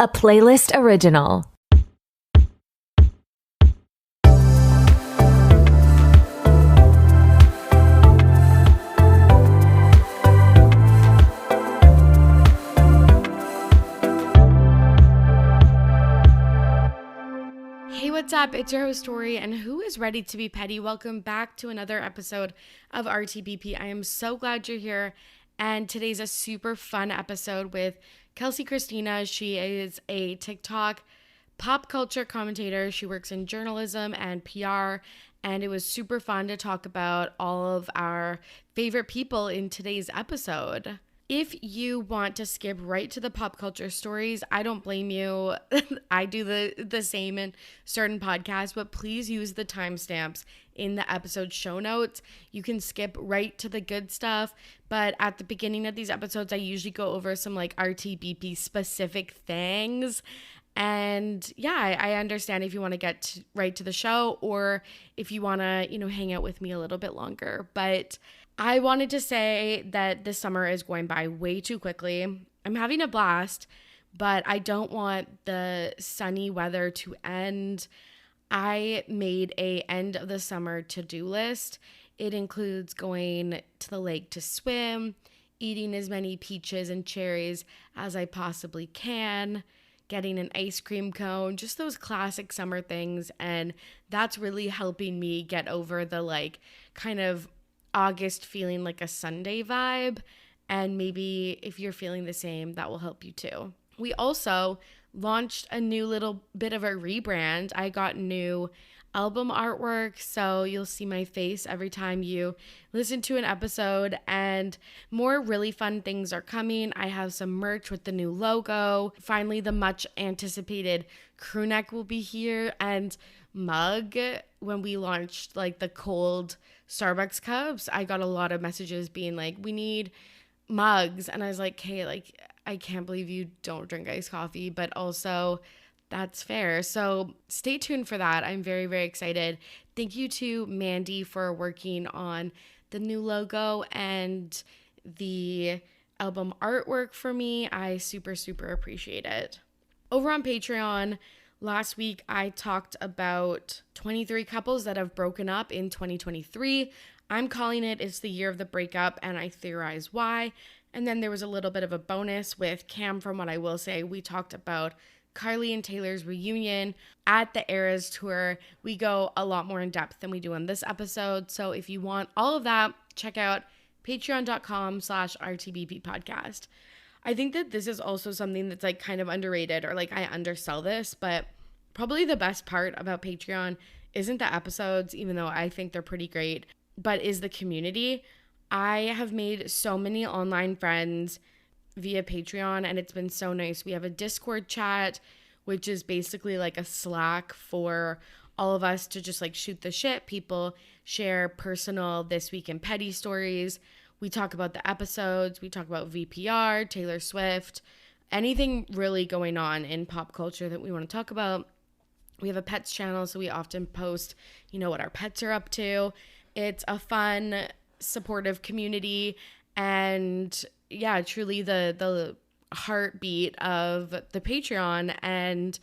a playlist original. Hey, what's up? It's your host, Tori, and who is ready to be petty? Welcome back to another episode of RTBP. I am so glad you're here, and today's a super fun episode with Kelsey Christina. She is a TikTok pop culture commentator. She works in journalism and PR, and it was super fun to talk about all of our favorite people in today's episode. If you want to skip right to the pop culture stories, I don't blame you. I do the same in certain podcasts, but please use the timestamps in the episode show notes. You can skip right to the good stuff, but at the beginning of these episodes, I usually go over some like RTBP specific things. And yeah, I understand if you want to get right to the show or if you want to, hang out with me a little bit longer. But I wanted to say that this summer is going by way too quickly. I'm having a blast, but I don't want the sunny weather to end. I made a end of the summer to-do list. It includes going to the lake to swim, eating as many peaches and cherries as I possibly can, getting an ice cream cone, just those classic summer things. And that's really helping me get over the kind of August feeling like a Sunday vibe. And maybe if you're feeling the same, that will help you too. We also launched a new little bit of a rebrand. I got new album artwork, so you'll see my face every time you listen to an episode, and more really fun things are coming. I have some merch with the new logo. Finally, the much anticipated crew neck will be here, and mug. When we launched the cold Starbucks cups, I got a lot of messages being like, we need mugs. And I was like, hey, I can't believe you don't drink iced coffee, but also that's fair. So stay tuned for that. I'm very, very excited. Thank you to Mandy for working on the new logo and the album artwork for me. I super, super appreciate it. Over on Patreon, last week, I talked about 23 couples that have broken up in 2023. I'm calling it's the year of the breakup, and I theorize why. And then there was a little bit of a bonus with Cam. From what I will say, we talked about Karlie and Taylor's reunion at the Eras Tour. We go a lot more in depth than we do in this episode. So if you want all of that, check out patreon.com/RTBP podcast. I think that this is also something that's kind of underrated, or I undersell this, but probably the best part about Patreon isn't the episodes, even though I think they're pretty great, but is the community. I have made so many online friends via Patreon, and it's been so nice. We have a Discord chat, which is basically a Slack for all of us to just shoot the shit. People share personal This Week in Petty stories. We talk about the episodes. We talk about VPR, Taylor Swift, anything really going on in pop culture that we want to talk about. We have a pets channel, so we often post, what our pets are up to. It's a fun, supportive community, and yeah, truly the heartbeat of the Patreon. And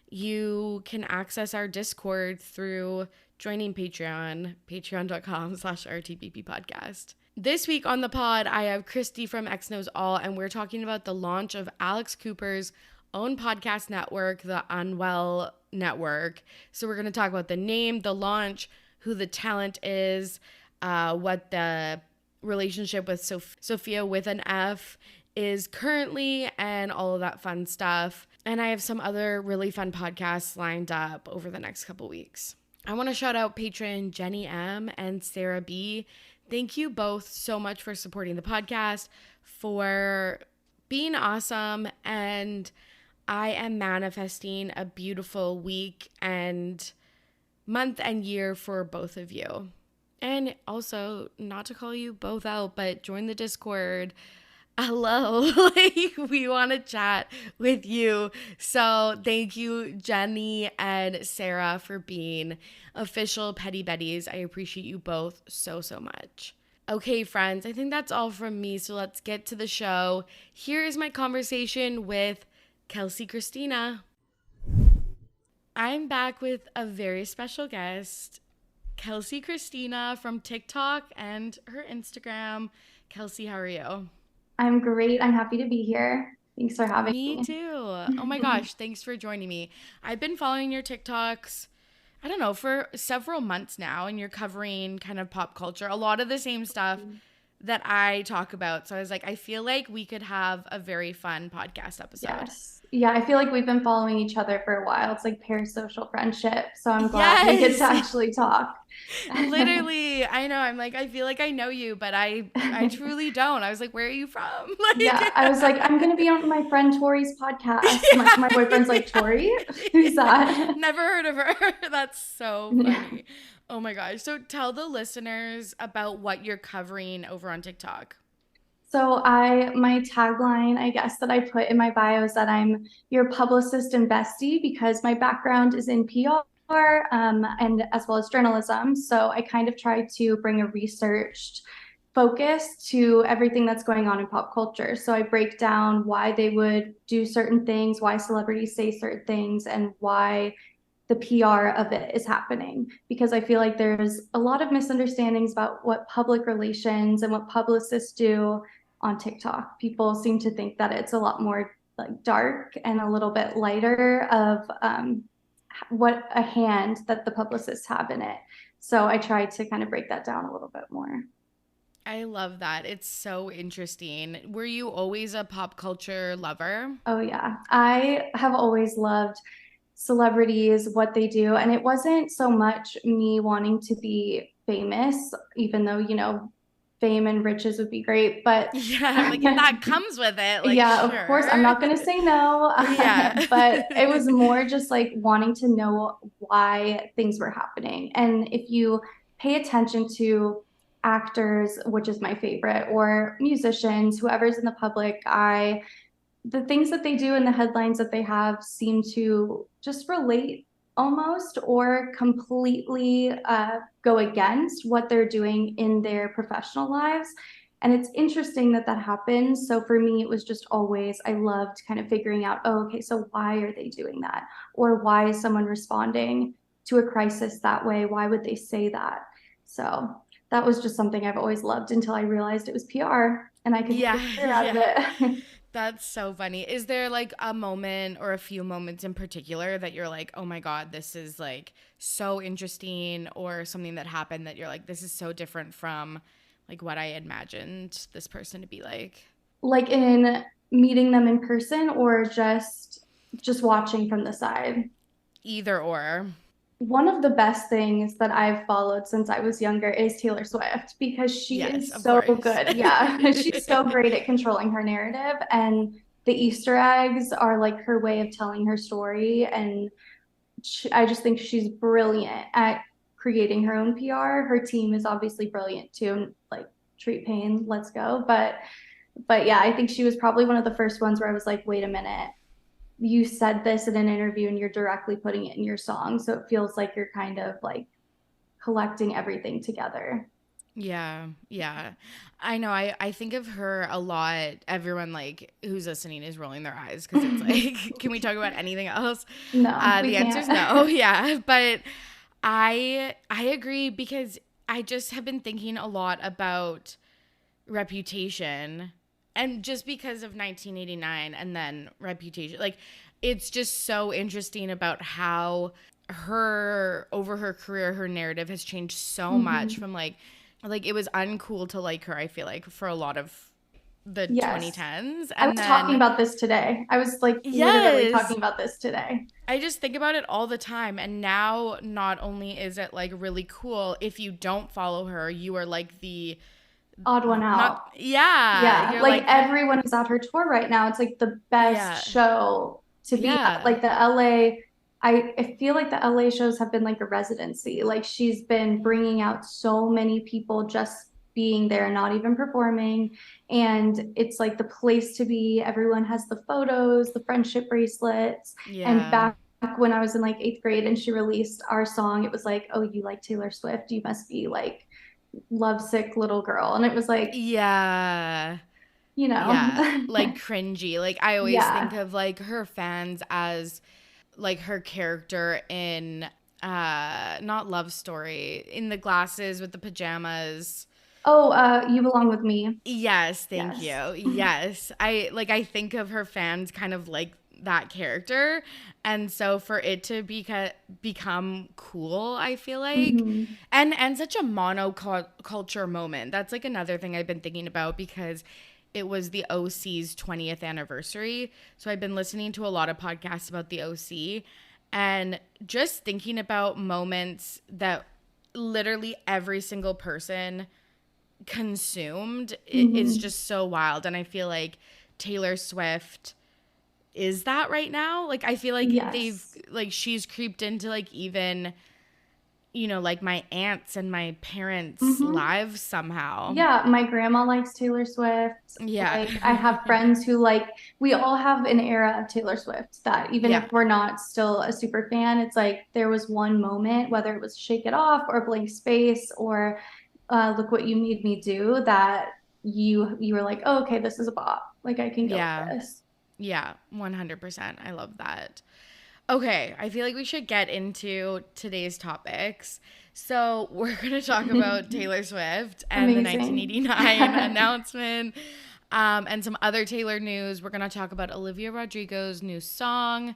you can access our Discord through joining Patreon, patreon.com/RTBP podcast. This week on the pod, I have Christy from X Knows All, and we're talking about the launch of Alex Cooper's own podcast network, the Unwell Network. So we're going to talk about the name, the launch, who the talent is, what the relationship with Sophia with an F is currently, and all of that fun stuff. And I have some other really fun podcasts lined up over the next couple weeks. I want to shout out patron Jenny M and Sarah B. Thank you both so much for supporting the podcast, for being awesome, and I am manifesting a beautiful week and month and year for both of you. And also, not to call you both out, but join the Discord. Hello, we want to chat with you. So thank you, Jenny and Sarah, for being official Petty Betties. I appreciate you both so, so much. Okay, friends, I think that's all from me. So let's get to the show. Here is my conversation with Kelsey Christina. I'm back with a very special guest, Kelsey Christina from TikTok and her Instagram. Kelsey, how are you? I'm great. I'm happy to be here. Thanks for having Me me. too. Oh my gosh, thanks for joining me. I've been following your TikToks, I don't know, for several months now, and you're covering kind of pop culture, a lot of the same stuff that I talk about. So I was like, I feel like we could have a very fun podcast episode. Yes. Yeah, I feel like we've been following each other for a while. It's like parasocial friendship. So I'm glad we get to Yes. actually talk. Literally, I know. I'm like, I feel like I know you, but I truly don't. I was like, where are you from? Yeah, I was like, I'm gonna be on my friend Tori's podcast. My boyfriend's like, Tori? Who's Yeah. that? Never heard of her. That's so funny. Oh my gosh. So tell the listeners about what you're covering over on TikTok. So my tagline, I guess, that I put in my bio is that I'm your publicist and bestie because my background is in PR, and as well as journalism. So I kind of try to bring a researched focus to everything that's going on in pop culture. So I break down why they would do certain things, why celebrities say certain things, and why the PR of it is happening, because I feel like there's a lot of misunderstandings about what public relations and what publicists do on TikTok. People seem to think that it's a lot more like dark and a little bit lighter of what a hand that the publicists have in it. So I try to kind of break that down a little bit more. I love that. It's so interesting. Were you always a pop culture lover? Oh yeah, I have always loved celebrities, what they do, and it wasn't so much me wanting to be famous, even though, fame and riches would be great, but Yeah, like if that comes with it, like yeah, of course, I'm sure. not going to say no. Yeah. But it was more just like wanting to know why things were happening. And if you pay attention to actors, which is my favorite, or musicians, whoever's in the public eye, the things that they do and the headlines that they have seem to just relate almost or completely go against what they're doing in their professional lives. And it's interesting that that happens. So for me, it was just always, I loved kind of figuring out, oh, okay, so why are they doing that? Or why is someone responding to a crisis that way? Why would they say that? So that was just something I've always loved until I realized it was PR and I could make Yeah, a career out of yeah. it. That's so funny. Is there like a moment or a few moments in particular that you're like, oh my God, this is like so interesting, or something that happened that you're like, this is so different from like what I imagined this person to be like? Like in meeting them in person or just watching from the side. Either or. One of the best things that I've followed since I was younger is Taylor Swift because she Yes, is of so course. good. Yeah, she's so great at controlling her narrative, and the Easter eggs are like her way of telling her story. And I just think she's brilliant at creating her own PR. Her team is obviously brilliant too. Like Treat Pain, let's go. But yeah, I think she was probably one of the first ones where I was like, wait a minute, you said this in an interview and you're directly putting it in your song. So it feels like you're kind of like collecting everything together. Yeah, yeah. I know. I think of her a lot. Everyone like who's listening is rolling their eyes because it's like, can we talk about anything else? No, we The answer is can't. no. Yeah, but I agree because I just have been thinking a lot about Reputation, and just because of 1989 and then Reputation, like it's just so interesting about how her over her career, her narrative has changed so much Mhm. from like it was uncool to like her, I feel like, for a lot of the Yes. 2010s. I And was talking then about this today. I was like literally yes, talking about this today. I just think about it all the time. And now not only is it like really cool, if you don't follow her, you are like the Odd one not, out. yeah, Yeah, you're like like everyone is at her tour right now. It's like the best yeah, show to be at. yeah. Like the LA, I feel like the LA shows have been like a residency. Like she's been bringing out so many people just being there, not even performing. And it's like the place to be. Everyone has the photos, the friendship bracelets. And Yeah. back when I was in like eighth grade and she released our song, it was like, oh, you like Taylor Swift? You must be like lovesick little girl. And it was like, Yeah. you know. Yeah, like cringy. Like I always Yeah. think of like her fans as like her character in not Love Story, in the glasses with the pajamas. Oh, You Belong With Me. Yes, thank Yes. you. Yes. I think of her fans kind of like that character. And so for it to become cool, I feel like, Hmm. and such a monoculture moment. That's like another thing I've been thinking about because it was the OC's 20th anniversary. So I've been listening to a lot of podcasts about the OC and just thinking about moments that literally every single person consumed is Hmm. just so wild. And I feel like Taylor Swift is that right now. Like I feel like Yes. she's creeped into like even, like my aunts and my parents' Hmm. lives somehow. Yeah, my grandma likes Taylor Swift. Yeah. Like, I have friends who we all have an era of Taylor Swift that even if Yeah. we're not still a super fan, it's like there was one moment, whether it was Shake It Off or Blank Space or Look What You Made Me Do, that you were like, oh, okay, this is a bop. Like, I can go Yeah. with this. Yeah. 100%. I love that. Okay, I feel like we should get into today's topics. So, we're going to talk about Taylor Swift and the Amazing. 1989 announcement, and some other Taylor news. We're going to talk about Olivia Rodrigo's new song,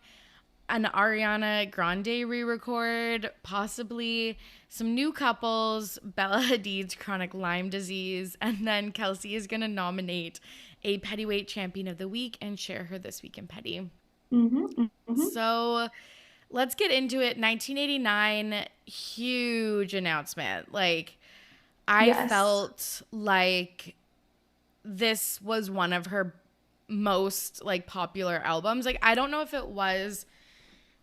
an Ariana Grande re record, possibly some new couples, Bella Hadid's chronic Lyme disease, and then Kelsey is going to nominate a Pettyweight Champion of the Week and share her This Week in Petty. Hmm. Hmm. So let's get into it. 1989, huge announcement. Like, I Yes. felt like this was one of her most like popular albums. Like, I don't know if it was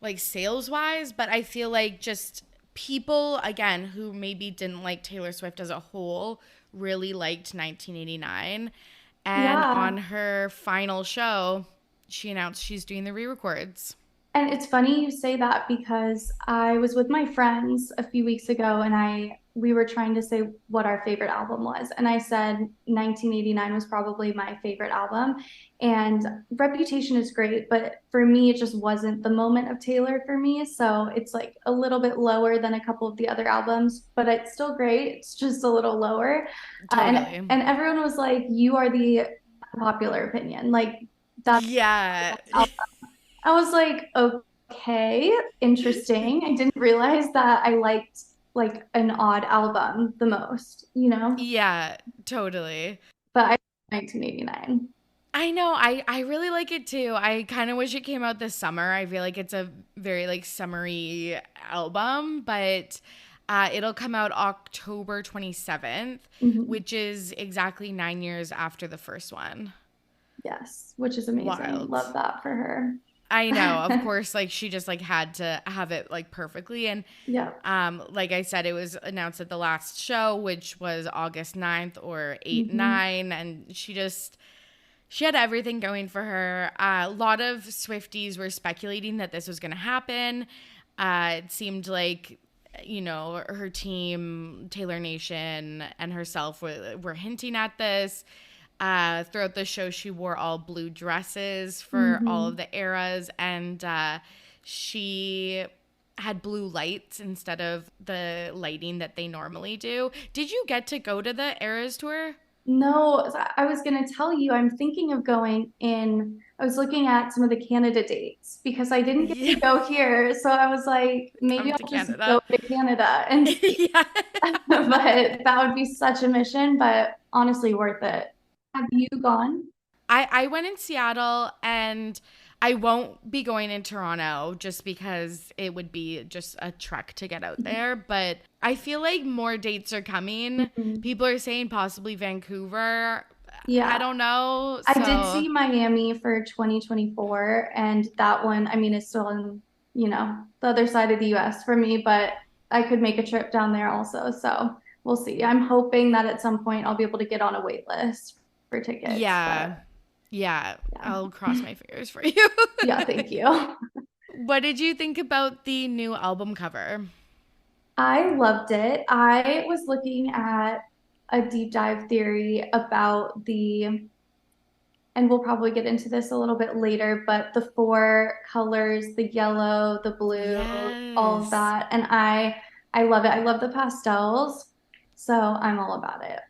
like sales wise, but I feel like just people, again, who maybe didn't like Taylor Swift as a whole, really liked 1989. And Yeah. on her final show, she announced she's doing the re records. And it's funny you say that because I was with my friends a few weeks ago and we were trying to say what our favorite album was. And I said 1989 was probably my favorite album. And Reputation is great, but for me, it just wasn't the moment of Taylor for me. So it's like a little bit lower than a couple of the other albums, but it's still great. It's just a little lower. Totally. And everyone was like, you are the popular opinion. Like, that's Yeah. I was like, okay, interesting. I didn't realize that I liked like an odd album the most, you know? Yeah, totally. But I 1989. I know. I really like it too. I kind of wish it came out this summer. I feel like it's a very like summery album, but it'll come out October 27th, Hmm. which is exactly 9 years after the first one. Yes, which is amazing. Wild. Love that for her. I know. Of course, like she just like had to have it like perfectly. And Yeah. like I said, it was announced at the last show, which was August 9th or 8 Hmm. 9. And she had everything going for her. A lot of Swifties were speculating that this was going to happen. It seemed like, her team, Taylor Nation, and herself were hinting at this. Throughout the show, she wore all blue dresses for all of Hmm. the eras, and she had blue lights instead of the lighting that they normally do. Did you get to go to the Eras tour? No, I was going to tell you, I'm thinking of going in. I was looking at some of the Canada dates because I didn't get to Yeah, go here. So I was like, maybe come to I'll just go Canada. to Canada and see. Yeah. But that would be such a mission, but honestly worth it. Have you gone? I went in Seattle, and I won't be going in Toronto just because it would be just a trek to get out there. But I feel like more dates are coming. Mhm. People are saying possibly Vancouver. I Yeah, don't know. I did So see Miami for 2024, and that one, I mean, is still in, the other side of the US for me, but I could make a trip down there also. So we'll see. I'm hoping that at some point I'll be able to get on a wait list for tickets, yeah. but Yeah. I'll yeah. cross my fingers for you. Yeah, thank you. What did you think about the new album cover? I loved it. I was looking at a deep dive theory about the and we'll probably get into this a little bit later, but the four colors, the yellow, the blue, all of Yes. that. And I love it. I love the pastels. So I'm all about it.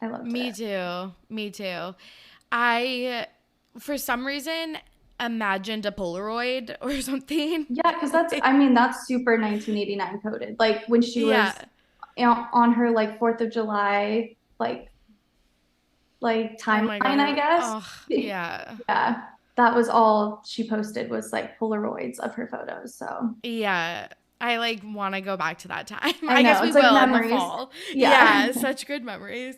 I loved Me it. too. Me too. I, for some reason, imagined a Polaroid or something. Yeah, because I mean, that's super 1989 coded. Like when she was Yeah. on her like 4th of July, like Oh timeline, my I God. guess. Oh, yeah. Yeah, that was all she posted was like Polaroids of her photos. So Yeah. I like want to go back to that time. I I guess know we it's like will in the memories. fall. Yeah. Yeah, such good memories.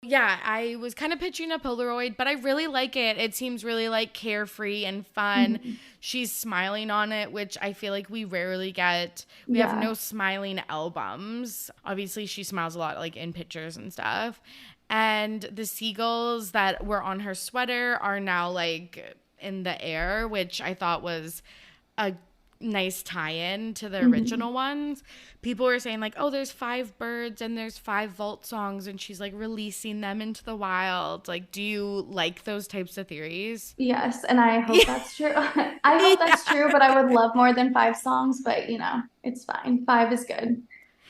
Yeah, I was kind of picturing a Polaroid, but I really like it. It seems really like carefree and fun. Mhm. She's smiling on it, which I feel like we rarely get. We have Yeah. no smiling albums. Obviously, she smiles a lot like in pictures and stuff. And the seagulls that were on her sweater are now like in the air, which I thought was a nice tie-in to the Mhm. original ones. People were saying like, "Oh, there's five birds and there's five vault songs and she's like releasing them into the wild." Like, do you like those types of theories? Yes, and I hope Yeah. that's true. I hope that's Yeah. true, but I would love more than 5 songs, but it's fine. Five is good.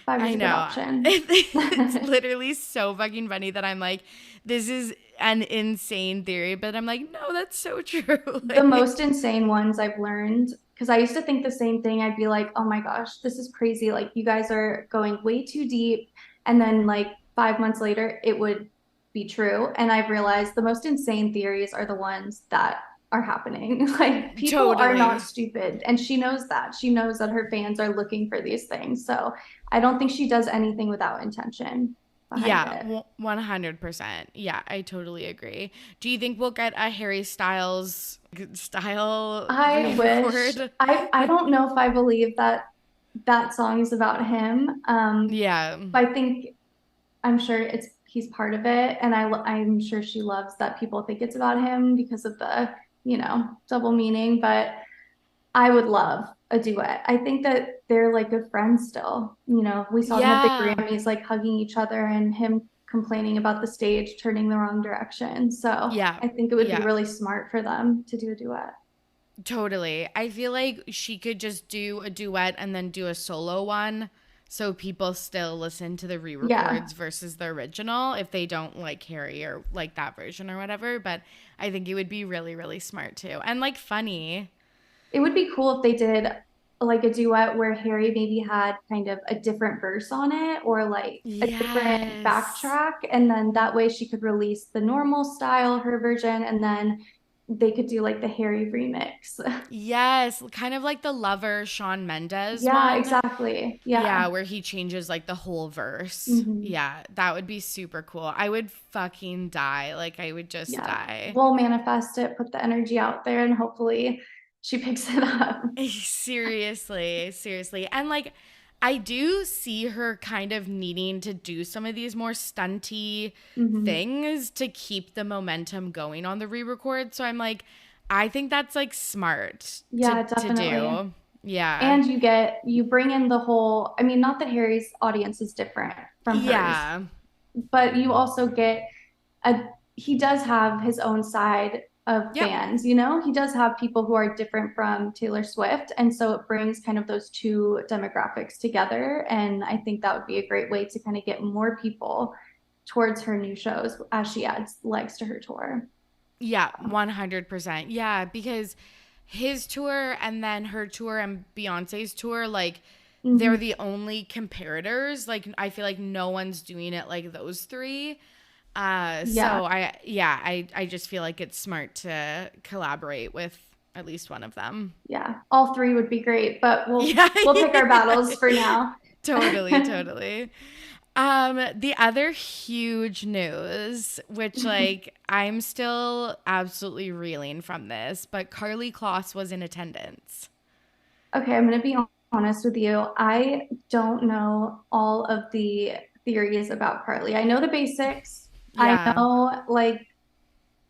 Five is I a good know. option. It's literally so fucking funny that I'm like, this is an insane theory, but I'm like, no, that's so true. The Like, most insane ones I've learned, because I used to think the same thing. I'd be like, oh my gosh, this is crazy. Like, you guys are going way too deep. And then, like, 5 months later, it would be true. And I've realized the most insane theories are the ones that are happening. Like, people are not totally. stupid. And she knows that. She knows that her fans are looking for these things. So I don't think she does anything without intention behind Yeah, it. 100%. Yeah, I totally agree. Do you think we'll get a Harry Styles style I wish. re-record? I don't know if I believe that that song is about him. Yeah, I think I'm sure he's part of it, and I'm sure she loves that people think it's about him because of the double meaning. But I would love a duet. I think that they're like good friends still. We saw them at the yeah, Grammys, like hugging each other, and him complaining about the stage turning the wrong direction. So yeah, I think it would be yeah, really smart for them to do a duet. totally. I feel like she could just do a duet and then do a solo one. So people still listen to the Yeah. re-records versus the original if they don't like Harry or like that version or whatever. But I think it would be really, really smart too. And like funny. It would be cool if they did like a duet where Harry maybe had kind of a different verse on it or like a different Yes. backtrack. And then that way she could release the normal style, her version, and then they could do like the Harry remix. Yes, kind of like the Lover Shawn Mendes Yeah, one. exactly. Yeah. Yeah, where he changes like the whole verse. Hmm. Yeah, that would be super cool. I would fucking die. Like I would just Yeah. die. We'll manifest it, put the energy out there, and hopefully she picks it up. Seriously, seriously. And like I do see her kind of needing to do some of these more stunty Hmm. things to keep the momentum going on the re-record. So I'm like, I think that's like smart Yeah, to definitely. do. Yeah. And you bring in the whole, I mean, not that Harry's audience is different from hers, Yeah. but you also get a he does have his own side of Yep. fans, he does have people who are different from Taylor Swift, and so it brings kind of those two demographics together, and I think that would be a great way to kind of get more people towards her new shows as she adds legs to her tour. Yeah, 100%. Yeah, because his tour and then her tour and Beyonce's tour, like, they're Hmm. the only comparators. Like, I feel like no one's doing it like those three. Yeah, I just feel like it's smart to collaborate with at least one of them. yeah, all three would be great, but we'll Yeah. we'll pick our battles for now. Totally, totally. The other huge news, which like I'm still absolutely reeling from this, but Karlie Kloss was in attendance. Okay, I'm going to be honest with you. I don't know all of the theories about Carly. I know the basics. I Yeah. know, like,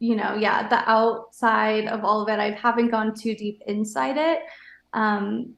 yeah, the outside of all of it. I haven't gone too deep inside it.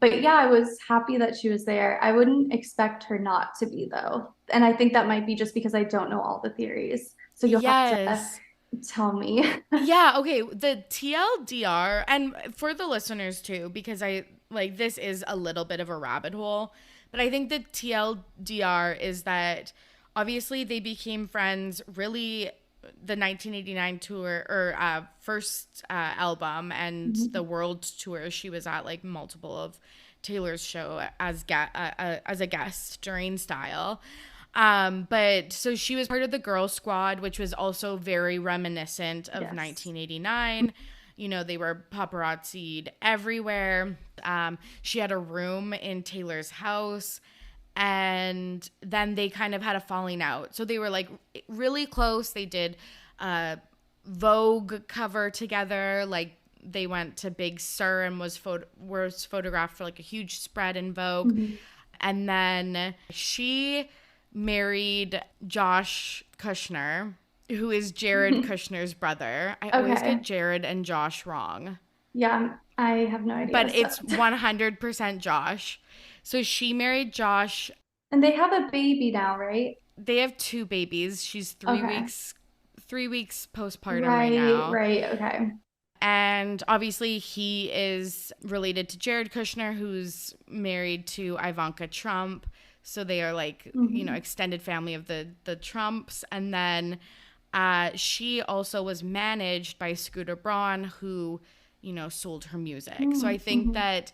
But yeah, I was happy that she was there. I wouldn't expect her not to be, though. And I think that might be just because I don't know all the theories. So you'll have to Yes. Tell me. Yeah, okay. The TLDR, and for the listeners too, because this is a little bit of a rabbit hole, but I think the TLDR is that obviously they became friends really the 1989 tour or first album and the world tour. She was at like multiple of Taylor's show as a guest during Style. But so she was part of the Girl Squad, which was also very reminiscent of 1989. You know, they were paparazzi'd everywhere. She had a room in Taylor's house, and then they kind of had a falling out. So they were like really close. They did a Vogue cover together. Like they went to Big Sur and was photographed for like a huge spread in Vogue. And then she married Josh Kushner, who is Jared Kushner's brother. I always get Jared and Josh wrong. Yeah, I have no idea. But it's 100% Josh. So she married Josh. And they have a baby now, right? They have 2 babies. She's 3 weeks postpartum right now. Right, okay. And obviously he is related to Jared Kushner, who's married to Ivanka Trump. So they are like, you know, extended family of the Trumps. And then she also was managed by Scooter Braun, who, you know, sold her music. So I think that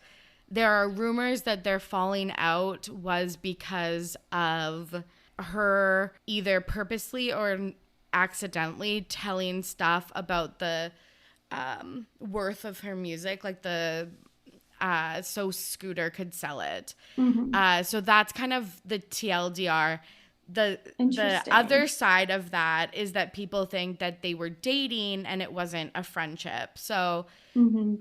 there are rumors that their falling out was because of her either purposely or accidentally telling stuff about the worth of her music, like so Scooter could sell it. So that's kind of the TLDR. The other side of that is that people think that they were dating and it wasn't a friendship. So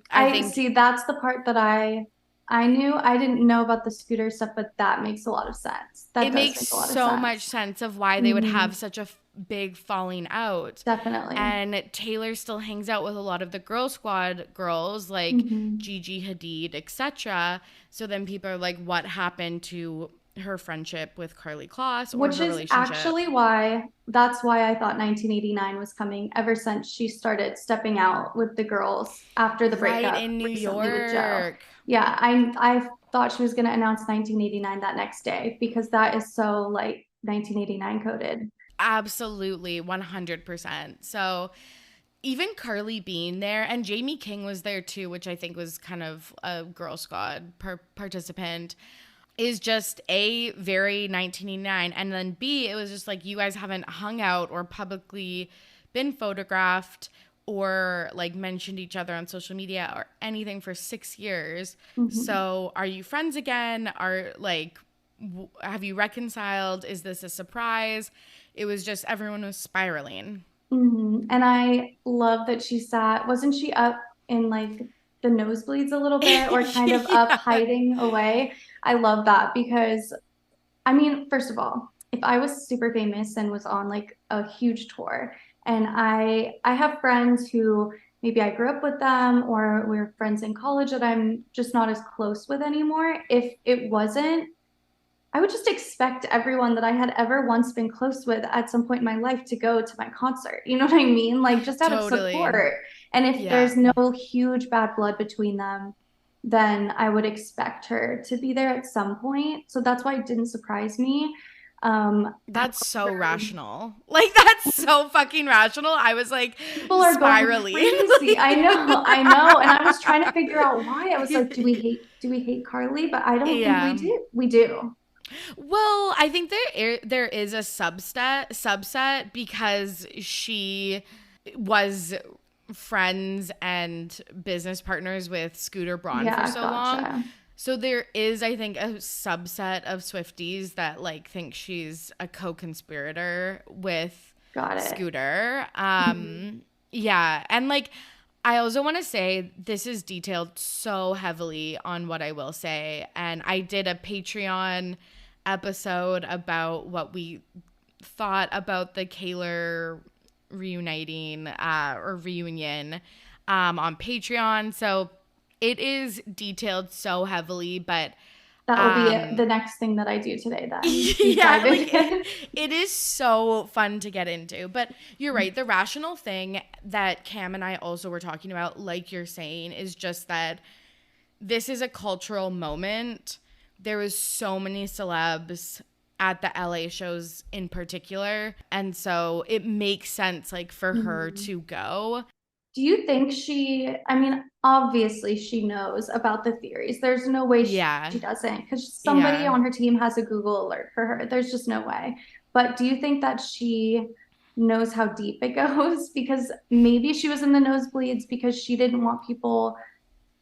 I think see that's the part that I knew. I didn't know about the Scooter stuff, but that makes a lot of sense. That it makes so much sense of why they would have such a big falling out. Definitely. And Taylor still hangs out with a lot of the Girl Squad girls like Gigi Hadid, etc. So then people are like, what happened to her friendship with Karlie Kloss, or which her is relationship? actually that's why I thought 1989 was coming ever since she started stepping out with the girls after the breakup right in New York with Joe. Yeah, I thought she was going to announce 1989 that next day because that is so like 1989 coded. Absolutely, 100%. So even Karlie being there, and Jamie King was there too, which I think was kind of a Girl Squad participant, is just A, very 1989, and then B, it was just like, you guys haven't hung out or publicly been photographed or like mentioned each other on social media or anything for 6 years. So are you friends again? Are like, have you reconciled? Is this a surprise? It was just, everyone was spiraling. And I love that wasn't she up in like the nosebleeds a little bit or kind of up hiding away? I love that because, I mean, first of all, if I was super famous and was on like a huge tour and I have friends who maybe I grew up with them or we're friends in college that I'm just not as close with anymore. If it wasn't, I would just expect everyone that I had ever once been close with at some point in my life to go to my concert. You know what I mean? Like just out of support. And if there's no huge bad blood between them, then I would expect her to be there at some point. So that's why it didn't surprise me. That's so rational. Like that's so fucking rational. I was like people are spiraling. Crazy. I know. And I was trying to figure out why. I was like, do we hate Karlie? But I don't think we do. We do. Well, I think there is a subset because she was friends and business partners with Scooter Braun for so long. So there is, I think, a subset of Swifties that like think she's a co-conspirator with Scooter. Yeah, and like I also want to say this is detailed so heavily on What I Will Say, and I did a Patreon episode about what we thought about the Kaylor reuniting or reunion on Patreon. So it is detailed so heavily, but That will be the next thing that I do today then. Yeah, like it is so fun to get into. But you're right. The rational thing that Cam and I also were talking about, like you're saying, is just that this is a cultural moment. There was so many celebs at the LA shows in particular. And so it makes sense like for her to go. Do you think obviously she knows about the theories. There's no way she doesn't, because somebody on her team has a Google alert for her. There's just no way. But do you think that she knows how deep it goes? Because maybe she was in the nosebleeds because she didn't want people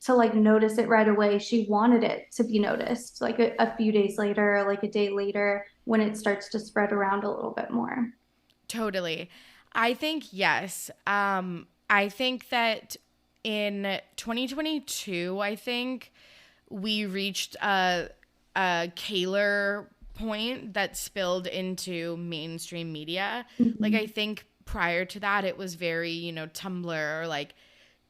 to like notice it right away. She wanted it to be noticed like a few days later, like a day later, when it starts to spread around a little bit more. Totally. I think yes. I think that in 2022, I think we reached a Kaler point that spilled into mainstream media. Like, I think prior to that, it was very, Tumblr or like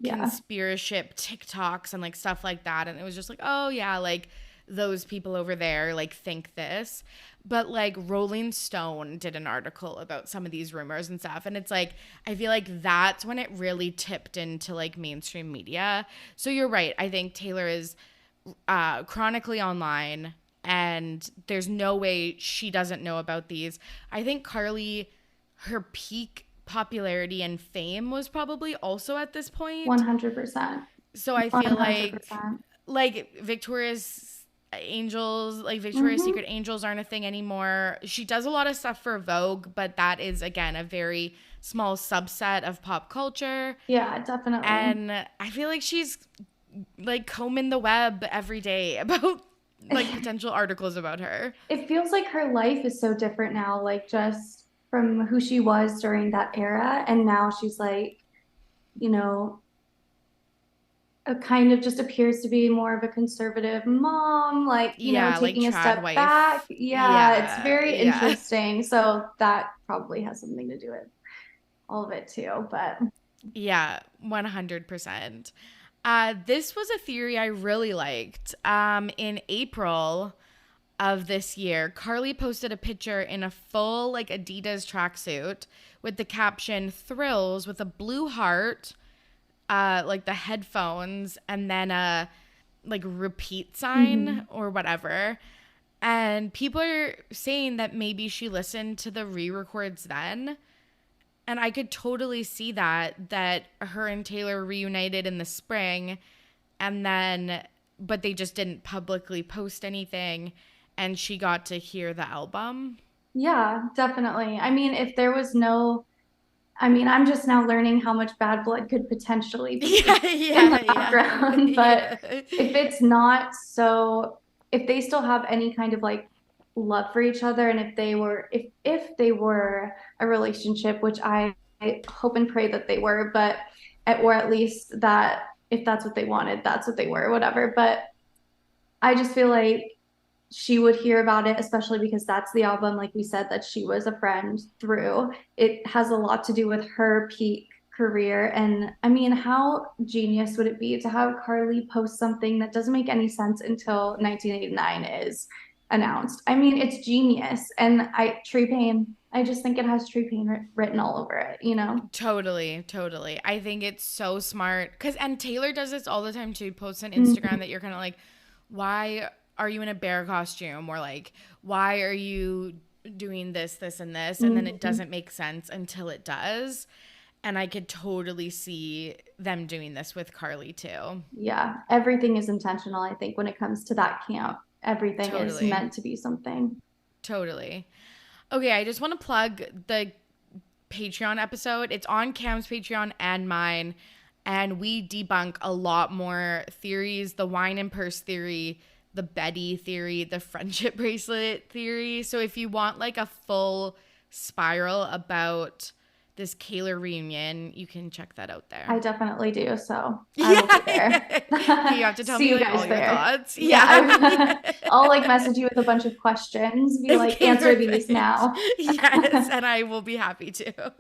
conspiracy TikToks and like stuff like that. And it was just like, oh yeah, like those people over there like think this. But like Rolling Stone did an article about some of these rumors and stuff. And it's like, I feel like that's when it really tipped into like mainstream media. So you're right. I think Taylor is chronically online and there's no way she doesn't know about these. I think Karlie, her peak popularity and fame was probably also at this point. 100%. So I feel 100%. like Victoria's Secret Angels aren't a thing anymore. She does a lot of stuff for Vogue, but that is, again, a very small subset of pop culture. Yeah, definitely. And I feel like she's like combing the web every day about like potential articles about her. It feels like her life is so different now, like just from who she was during that era. And now she's like, kind of just appears to be more of a conservative mom, like, taking like a step back. It's very interesting. So that probably has something to do with all of it too, but. Yeah, 100%. This was a theory I really liked. In April of this year, Karlie posted a picture in a full like Adidas tracksuit with the caption "Thrills" with a blue heart, like the headphones, and then a like repeat sign or whatever. And people are saying that maybe she listened to the re-records then. And I could totally see that her and Taylor reunited in the spring but they just didn't publicly post anything and she got to hear the album. Yeah, definitely. I mean, if there was I'm just now learning how much bad blood could potentially be in the background. But if it's not if they still have any kind of like love for each other, and if they were a relationship, which I hope and pray that they were, or at least that if that's what they wanted, that's what they were, whatever. But I just feel like she would hear about it, especially because that's the album, like we said, that she was a friend through. It has a lot to do with her peak career. And I mean, how genius would it be to have Karlie post something that doesn't make any sense until 1989 is announced? I mean, it's genius. And Tree Pain, I just think it has Tree Pain written all over it, Totally. I think it's so smart. And Taylor does this all the time too, posts on Instagram that you're kind of like, why are you in a bear costume? Or like, why are you doing this, and this? And then it doesn't make sense until it does. And I could totally see them doing this with Karlie too. Yeah, everything is intentional, I think, when it comes to that camp. Everything is meant to be something. Totally. Okay, I just want to plug the Patreon episode. It's on Cam's Patreon and mine. And we debunk a lot more theories. The wine and purse theory, the Betty theory, the friendship bracelet theory. So if you want like a full spiral about this Kaler reunion, you can check that out there. I definitely do. So I will be there. You have to tell me like, all your thoughts. Yeah. I'll like message you with a bunch of questions. Be like, answer these now. Yes, and I will be happy to.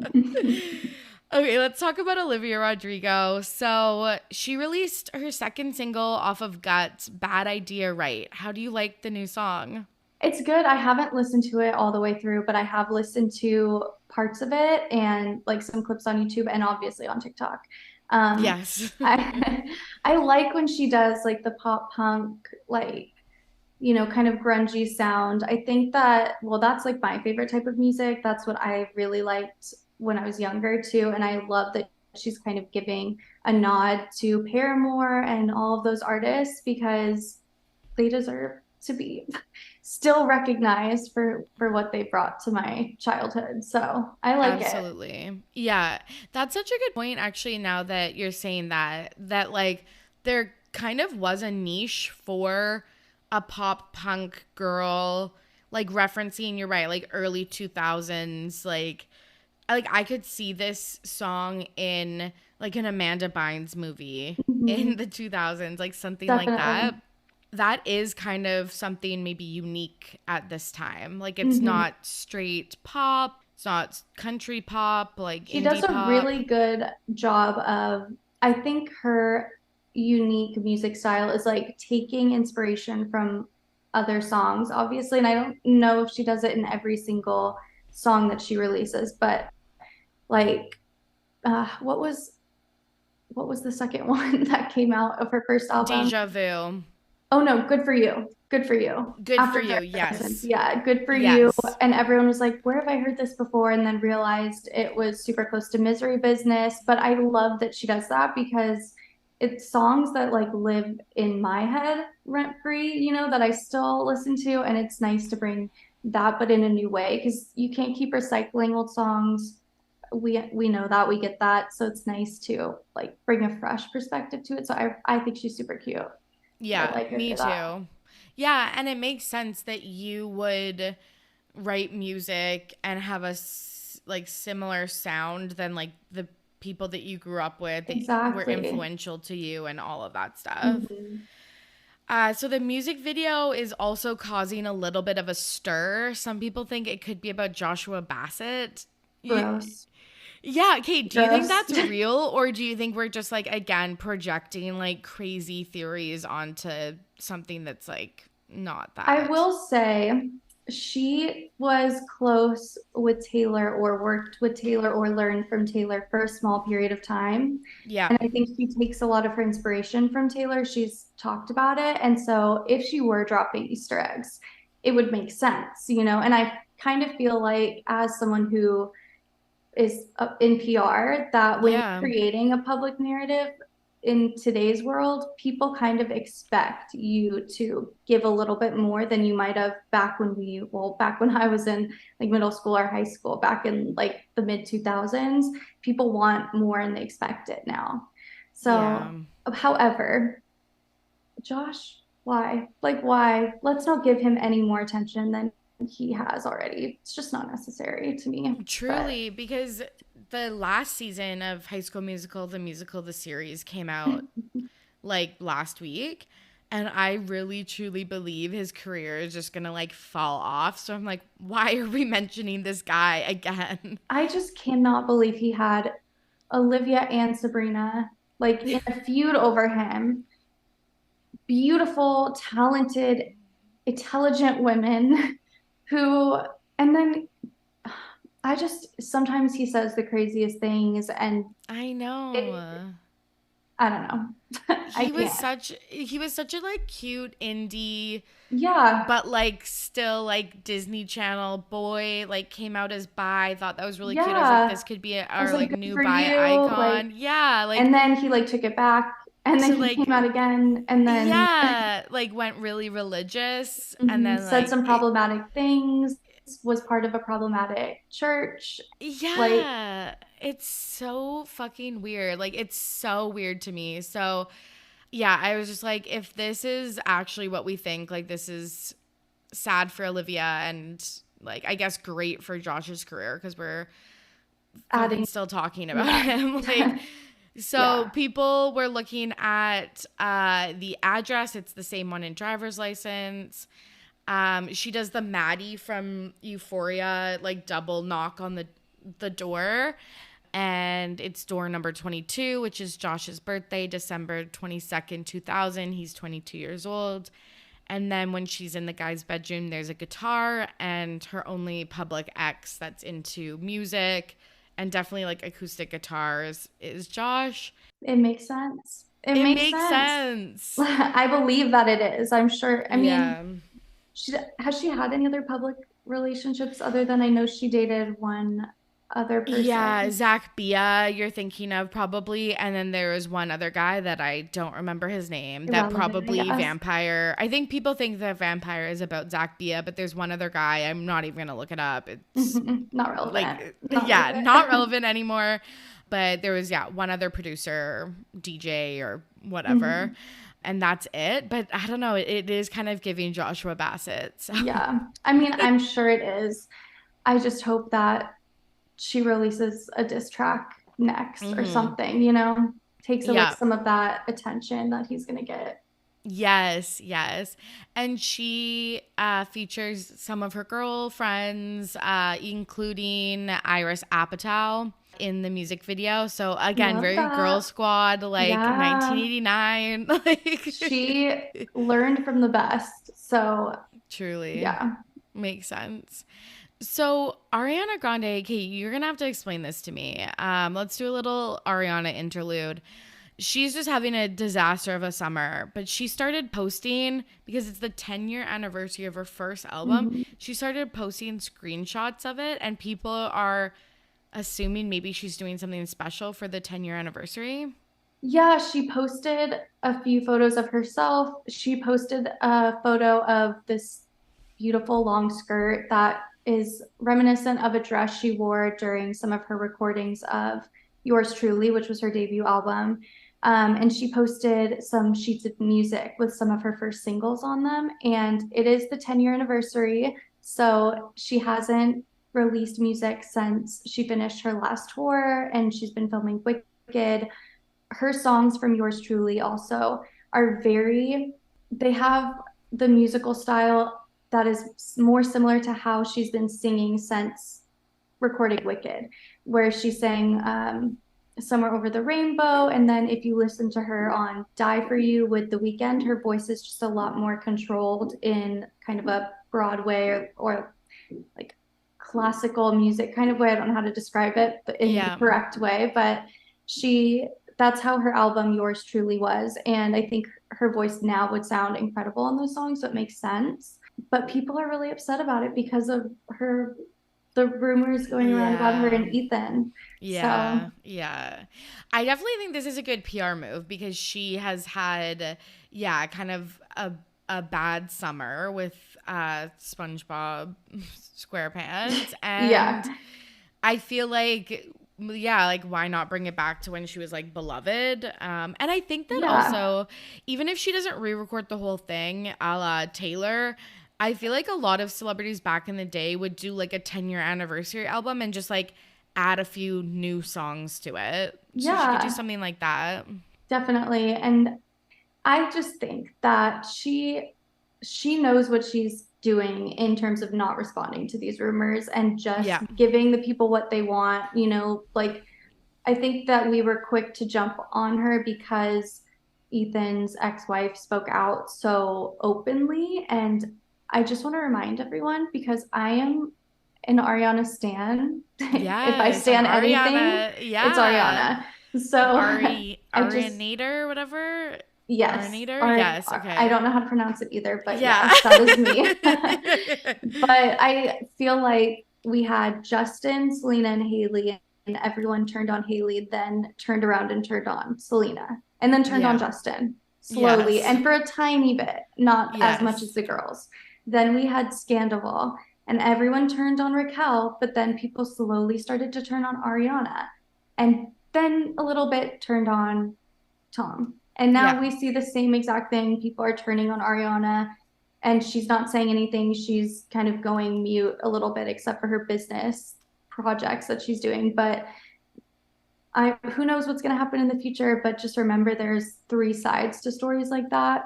Okay, let's talk about Olivia Rodrigo. So she released her second single off of Guts, Bad Idea Right. How do you like the new song? It's good. I haven't listened to it all the way through, but I have listened to parts of it and like some clips on YouTube and obviously on TikTok. Um, Yes. I I like when she does like the pop punk, like, kind of grungy sound. I think that, well, that's like my favorite type of music. That's what I really liked when I was younger too. And I love that she's kind of giving a nod to Paramore and all of those artists because they deserve to be still recognized for what they brought to my childhood. So I like it. Absolutely. Yeah. That's such a good point actually now that you're saying that like there kind of was a niche for a pop punk girl, like referencing, you're right, like early 2000s, like I could see this song in like an Amanda Bynes movie in Mhm. the 2000s, like something like Definitely. that. That is kind of something maybe unique at this time. Like it's Mhm. not straight pop, it's not country pop, like She does indie a pop. really good job of, I think her unique music style is like taking inspiration from other songs, obviously. And I don't know if she does it in every single song that she releases, but like, uh, what was what was the second one that came out of her first album? Deja Vu. Oh no, good for you. Good for you. Good for After you. Presents. Yes. Yeah, good for you. Yes. And everyone was like, where have I heard this before? And then realized it was super close to Misery Business. But I love that she does that because it's songs that like live in my head rent free, that I still listen to. And it's nice to bring that, but in a new way, because you can't keep recycling old songs. We know that, we get that. So it's nice to like bring a fresh perspective to it. So I think she's super cute. So I Yeah, like her me for that. too. Yeah, and it makes sense that you would write music and have a like similar sound than like the people that you grew up with that were Exactly. influential to you and all of that stuff. Mhm. So the music video is also causing a little bit of a stir. Some people think it could be about Joshua Bassett. Gross. Yeah, okay, do you think Gross. that's real or do you think we're just like again projecting like crazy theories onto something that's like not I that? will say she was close with Taylor or worked with Taylor or learned from Taylor for a small period of time. Yeah. And I think she takes a lot of her inspiration from Taylor. She's talked about it. And so if she were dropping Easter eggs, it would make sense. And I kind of feel like as someone who is in PR that when you're Yeah. creating a public narrative in today's world, people kind of expect you to give a little bit more than you might have back when I was in like middle school or high school, back in like the mid 2000s. People want more and they expect it now. Yeah. So, however, Josh, why? Like, why? Let's not give him any more attention than he has already. It's just not necessary to me. But Truly, because the last season of High School Musical, the musical, the series came out like last week. And I really truly believe his career is just gonna like fall off. So I'm like, why are we mentioning this guy again? I just cannot believe he had Olivia and Sabrina like in a feud over him. Beautiful, talented, intelligent women who, and then I just sometimes he says the craziest things, and I it, know. I don't know. I can't. He was such a like cute indie Yeah, but like still like Disney Channel boy, like came out as bi, thought that was really cute. I was like, yeah. this could be I was our like, like good new for bi you. Like, icon. Yeah, like and then he like took it back, and then to he came like out again, and then yeah, like went really religious and then said like some problematic things, was part of a problematic church. Like, yeah, it's so fucking weird. Like it's so weird to me. So yeah, I was just like, if this is actually what we think, like this is sad for Olivia and like I guess great for Josh's career because we're fucking adding, still talking about yeah. him. Like so Yeah. people were looking at the address. It's the same one in driver's license. She does the Maddie from Euphoria like double knock on the door. And it's door number 22, which is Josh's birthday, December 22nd, 2000. He's 22 years old. And then when she's in the guy's bedroom, there's a guitar, and her only public ex that's into music and definitely like acoustic guitars is Josh. It makes sense. It makes sense. I believe that it is. I'm sure. I mean, has she had any other public relationships other than, I know she dated one other person? Yeah, Zach Bia, you're thinking of probably. And then there was one other guy that I don't remember his name. That probably Vampire. I think people think that Vampire is about Zach Bia, but there's one other guy. I'm not even going to look it up. It's not relevant. Not relevant anymore. But there was, one other producer, DJ or whatever. And that's it. But I don't know. It is kind of giving Joshua Bassett. So. Yeah. I mean, I'm sure it is. I just hope that she releases a diss track next or something, takes away some of that attention that he's going to get. Yes. And she features some of her girlfriends, including Iris Apatow in the music video. So again, very Girl Squad, 1989. She learned from the best. So truly. Yeah. Makes sense. So Ariana Grande, Kate, you're going to have to explain this to me. Let's do a little Ariana interlude. She's just having a disaster of a summer, but she started posting, because it's the 10-year anniversary of her first album. She started posting screenshots of it, and people are assuming maybe she's doing something special for the 10-year anniversary. Yeah, she posted a few photos of herself. She posted a photo of this beautiful long skirt that is reminiscent of a dress she wore during some of her recordings of Yours Truly, which was her debut album. And she posted some sheets of music with some of her first singles on them. And it is the 10-year anniversary. So she hasn't released music since she finished her last tour, and she's been filming Wicked. Her songs from Yours Truly also are they have the musical style that is more similar to how she's been singing since recording Wicked, where she sang Somewhere Over the Rainbow. And then if you listen to her on Die For You with The Weeknd, her voice is just a lot more controlled in kind of a Broadway or like classical music kind of way. I don't know how to describe it in the correct way, but that's how her album Yours Truly was. And I think her voice now would sound incredible on those songs, so it makes sense. But people are really upset about it because of the rumors going around about her and Ethan. Yeah. I definitely think this is a good PR move, because she has had, kind of a bad summer with SpongeBob SquarePants. And I feel like, why not bring it back to when she was like beloved? And I think that also, even if she doesn't re-record the whole thing a la Taylor, I feel like a lot of celebrities back in the day would do like a 10-year anniversary album and just like add a few new songs to it. So she could do something like that. Definitely. And I just think that she knows what she's doing in terms of not responding to these rumors and just giving the people what they want. I think that we were quick to jump on her because Ethan's ex-wife spoke out so openly. And I just want to remind everyone, because I am an Ariana stan. If I stan anything, it's Ariana. So Arianator, whatever. Yes. Yes. Okay. I don't know how to pronounce it either, but yes, that is me. But I feel like we had Justin, Selena, and Haley, and everyone turned on Haley, then turned around and turned on Selena, and then turned on Justin slowly and for a tiny bit, not as much as the girls. Then we had Scandival, and everyone turned on Raquel, but then people slowly started to turn on Ariana, and then a little bit turned on Tom. And now we see the same exact thing. People are turning on Ariana, and she's not saying anything. She's kind of going mute a little bit, except for her business projects that she's doing. But who knows what's going to happen in the future, but just remember there's 3 sides to stories like that.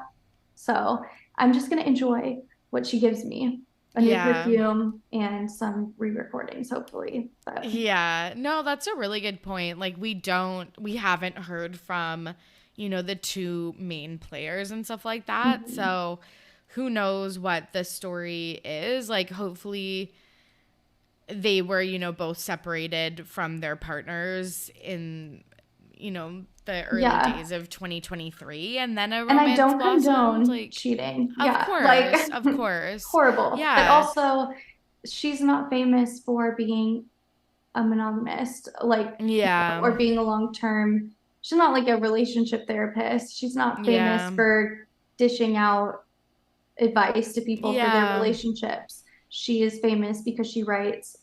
So I'm just going to enjoy what she gives me. a new perfume and some re-recordings, hopefully. But yeah, no, that's a really good point. Like we haven't heard from, the two main players and stuff like that. mm-hmm. So who knows what the story is? Like hopefully they were, both separated from their partners in, the early days of 2023, and then a romance and I don't blossomed. condone Like cheating. of course, of course. Horrible. Yeah. But also she's not famous for being a monogamist, like or being a long-term. She's not like a relationship therapist. She's not famous for dishing out advice to people for their relationships. She is famous because she writes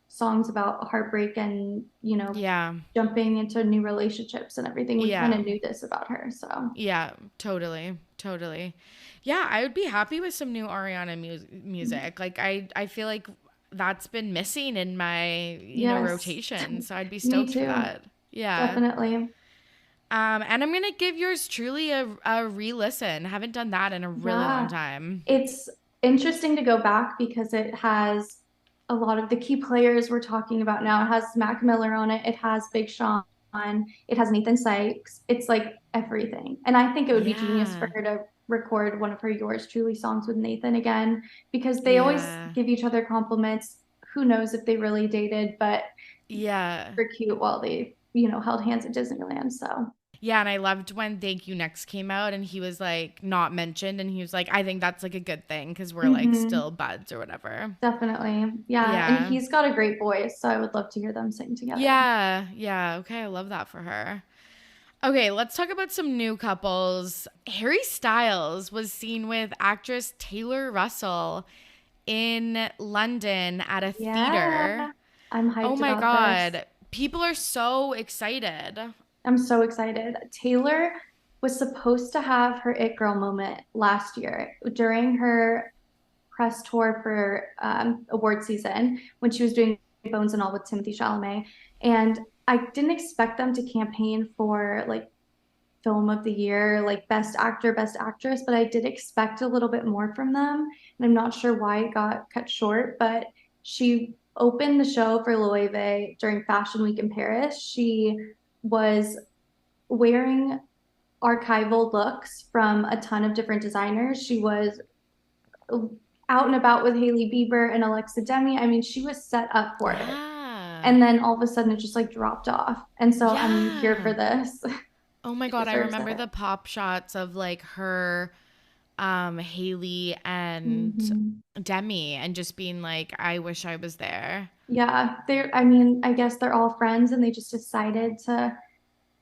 songs about heartbreak and, jumping into new relationships and everything. We kind of knew this about her, so. Yeah, totally. Yeah, I would be happy with some new Ariana music. Like, I feel like that's been missing in my, rotation, so I'd be stoked for that. Yeah. Definitely. And I'm going to give yours truly a re-listen. I haven't done that in a really long time. It's interesting to go back because it has a lot of the key players we're talking about now. It has Mac Miller on it. It has Big Sean. It has Nathan Sykes. It's like everything. And I think it would be genius for her to record one of her Yours Truly songs with Nathan again, because they always give each other compliments. Who knows if they really dated, but super cute while they, held hands at Disneyland. So. Yeah, and I loved when Thank You Next came out and he was like not mentioned, and he was like, I think that's like a good thing because we're like still buds or whatever. Definitely. Yeah. And he's got a great voice, so I would love to hear them sing together. Yeah. Okay, I love that for her. Okay, let's talk about some new couples. Harry Styles was seen with actress Taylor Russell in London at a theater. I'm hyped. Oh my God. People are so excited. I'm so excited. Taylor was supposed to have her It Girl moment last year during her press tour for award season when she was doing Bones and All with Timothée Chalamet. And I didn't expect them to campaign for like film of the year, like best actor, best actress, but I did expect a little bit more from them. And I'm not sure why it got cut short, but she opened the show for Loewe during Fashion Week in Paris. She was wearing archival looks from a ton of different designers. She was out and about with Hailey Bieber and Alexa Demi. I mean, she was set up for it. And then all of a sudden it just like dropped off. And so I'm here for this. Oh my God. I remember the pop shots of like her, Hailey and Demi, and just being like, I wish I was there. Yeah. I guess they're all friends and they just decided to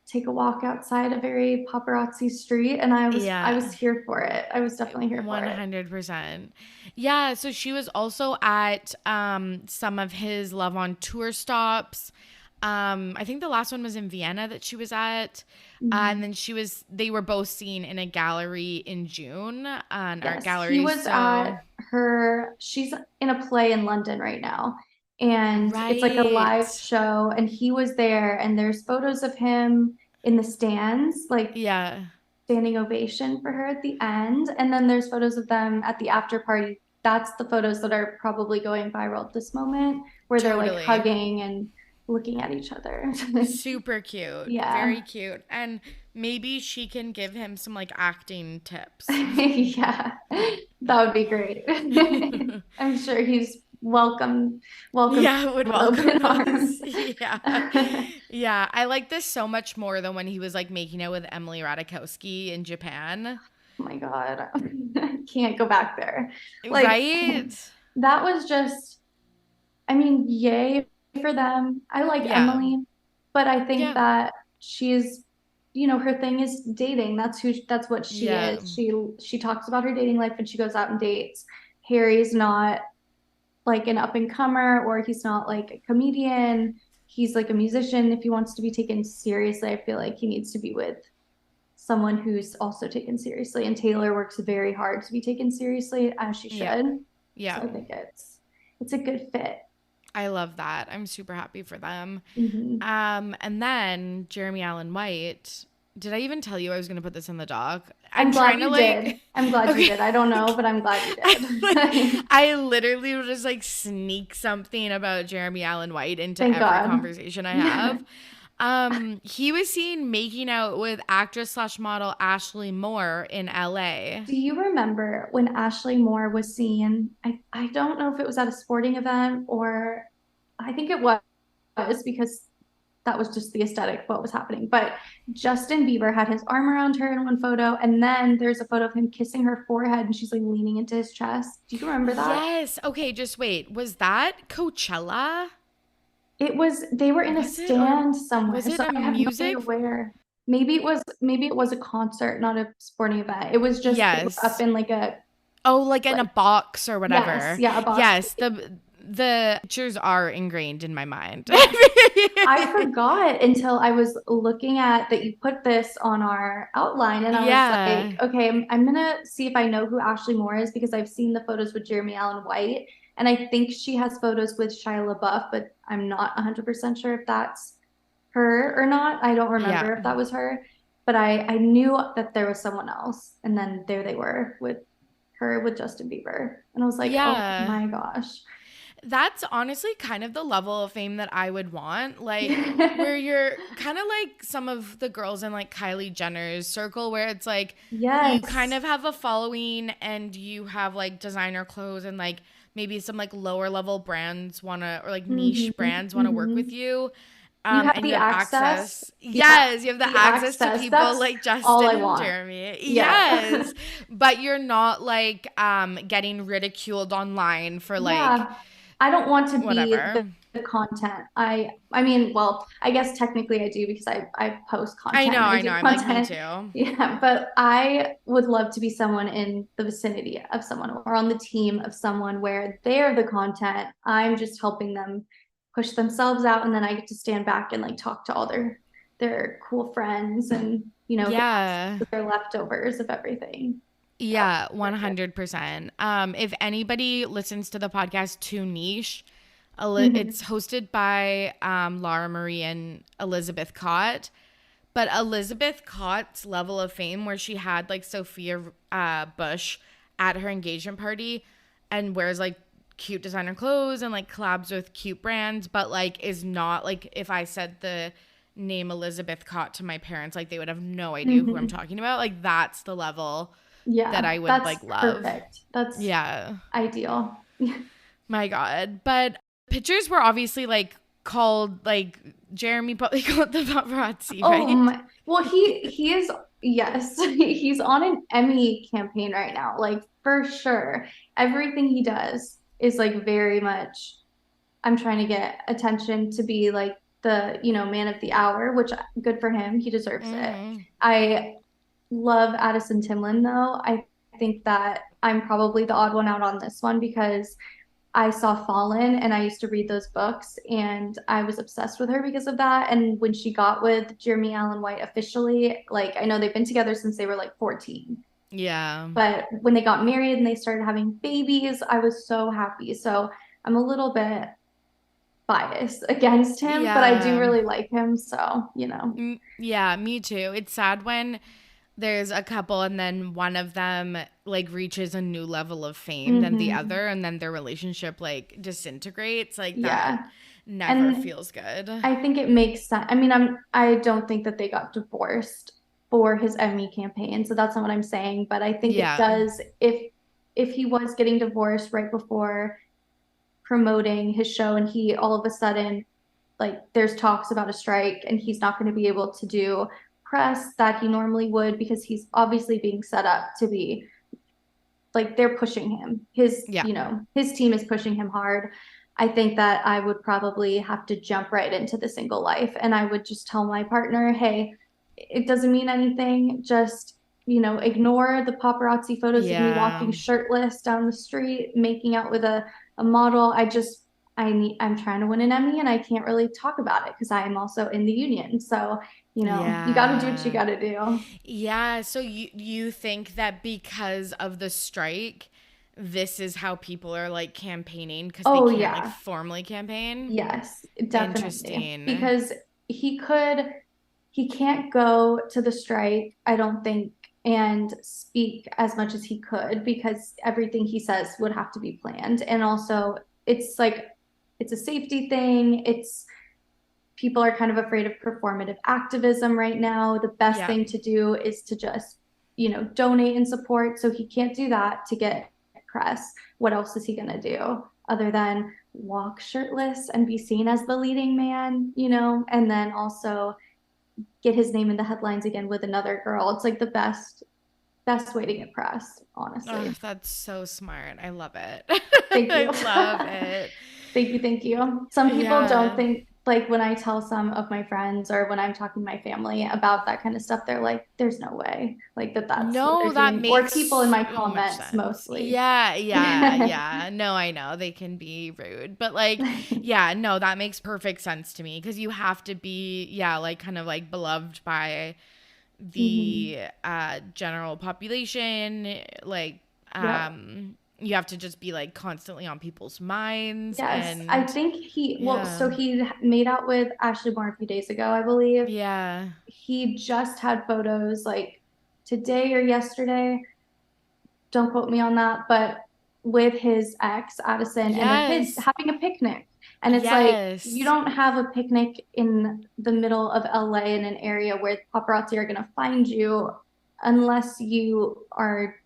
take a walk outside a very paparazzi street, and I was here for it. I was definitely here for it. 100%. Yeah, so she was also at some of his Love on Tour stops. I think the last one was in Vienna that she was at. And then they were both seen in a gallery in June, an art gallery. He was she's in a play in London right now. And it's like a live show, and he was there, and there's photos of him in the stands, like standing ovation for her at the end. And then there's photos of them at the after party. That's the photos that are probably going viral at this moment, where they're like hugging and looking at each other. Super cute. Yeah. Very cute. And maybe she can give him some like acting tips. Yeah, that would be great. I'm sure he's welcome. Yeah, would welcome arms. Yeah. I like this so much more than when he was like making out with Emily Ratajkowski in Japan. Oh my God. I can't go back there. Like, right? That was just, yay for them. I like Emily, but I think that she's, her thing is dating. That's what she is. She talks about her dating life and she goes out and dates. Harry's not like an up and comer, or he's not like a comedian. He's like a musician. If he wants to be taken seriously, I feel like he needs to be with someone who's also taken seriously. And Taylor works very hard to be taken seriously, as she should. Yeah. So I think it's a good fit. I love that. I'm super happy for them. And then Jeremy Allen White Did I even tell you I was going to put this in the doc? I'm glad you did. I'm glad Okay. you did. I don't know, but I'm glad you did. I literally will just like sneak something about Jeremy Allen White into Thank every God. conversation I have. He was seen making out with actress/model Ashley Moore in LA. Do you remember when Ashley Moore was seen? I don't know if it was at a sporting event, or I think it was because that was just the aesthetic of what was happening. But Justin Bieber had his arm around her in one photo, and then there's a photo of him kissing her forehead, and she's like leaning into his chest. Do you remember that? Yes. Okay, just wait. Was that Coachella? It was. They were in a stand somewhere. Was it so a I have no music? idea where. Maybe it was a concert, not a sporting event. It was just they were up in like a in a box or whatever. Yes, yeah, a box. Yes, the pictures are ingrained in my mind. I forgot until I was looking at that you put this on our outline, and I was like, okay, I'm gonna see if I know who Ashley Moore is, because I've seen the photos with Jeremy Allen White, and I think she has photos with Shia LaBeouf, but I'm not 100% sure if that's her or not. I don't remember if that was her, but I knew that there was someone else, and then there they were with her with Justin Bieber, and I was like, oh my gosh. That's honestly kind of the level of fame that I would want, like where you're kind of like some of the girls in like Kylie Jenner's circle, where it's like you kind of have a following and you have like designer clothes, and like maybe some like lower level brands or like niche brands want to work with you. You have and the you have access. Yes, you have the access to people That's like Justin and Jeremy. Yes. But you're not like getting ridiculed online for like I don't want to be the content. I mean, well, I guess technically I do, because I post content. I know. I'm like, me too. Yeah, but I would love to be someone in the vicinity of someone, or on the team of someone, where they're the content. I'm just helping them push themselves out, and then I get to stand back and like talk to all their cool friends, and their leftovers of everything. Yeah, 100%. If anybody listens to the podcast Too Niche, it's hosted by Laura Marie and Elizabeth Cott. But Elizabeth Cott's level of fame, where she had like Sophia Bush at her engagement party and wears like cute designer clothes and like collabs with cute brands, but like is not like, if I said the name Elizabeth Cott to my parents, like they would have no idea who I'm talking about. Like that's the level that I would like love. Perfect. That's ideal. My God. But pictures were obviously like called, like Jeremy probably called the paparazzi, right? Well, he is, yes, he's on an Emmy campaign right now, like for sure. Everything he does is like very much, I'm trying to get attention to be like the, man of the hour, which good for him. He deserves it. I love Addison Timlin, though. I think that I'm probably the odd one out on this one, because I saw Fallen and I used to read those books, and I was obsessed with her because of that. And when she got with Jeremy Allen White officially, like I know they've been together since they were like 14. Yeah. But when they got married and they started having babies, I was so happy. So I'm a little bit biased against him, but I do really like him. So, Yeah, me too. It's sad when there's a couple and then one of them like reaches a new level of fame than the other, and then their relationship like disintegrates. Like that never feels good. I think it makes sense. I mean, I don't think that they got divorced for his Emmy campaign, so that's not what I'm saying. But I think it does, if he was getting divorced right before promoting his show, and he all of a sudden, like there's talks about a strike, and he's not going to be able to do press that he normally would, because he's obviously being set up to be like, they're pushing him. His team is pushing him hard. I think that I would probably have to jump right into the single life, and I would just tell my partner, hey, it doesn't mean anything. Just, ignore the paparazzi photos of me walking shirtless down the street, making out with a model. I'm trying to win an Emmy, and I can't really talk about it because I am also in the union. So, you got to do what you got to do. Yeah. So you think that because of the strike, this is how people are like campaigning, because they can't like formally campaign? Yes, definitely. Interesting. Because he he can't go to the strike, I don't think, and speak as much as he could because everything he says would have to be planned. And also, it's like, it's a safety thing. People are kind of afraid of performative activism right now. The best thing to do is to just, donate and support. So he can't do that to get press. What else is he going to do other than walk shirtless and be seen as the leading man, and then also get his name in the headlines again with another girl? It's like the best way to get press, honestly. Oh, that's so smart. I love it. Thank you. I love it. Thank you. Some people don't think, like when I tell some of my friends or when I'm talking to my family about that kind of stuff, they're like, there's no way like that's no, that doing. makes or people in my so comments mostly. Yeah. No, I know they can be rude, but like, no, that makes perfect sense to me because you have to be, like kind of like beloved by the general population, like you have to just be like constantly on people's minds. Yes, and I think so he made out with Ashley Moore a few days ago, I believe. Yeah. He just had photos like today or yesterday, don't quote me on that, but with his ex Addison and their kids having a picnic. And it's like, you don't have a picnic in the middle of LA in an area where paparazzi are going to find you unless you are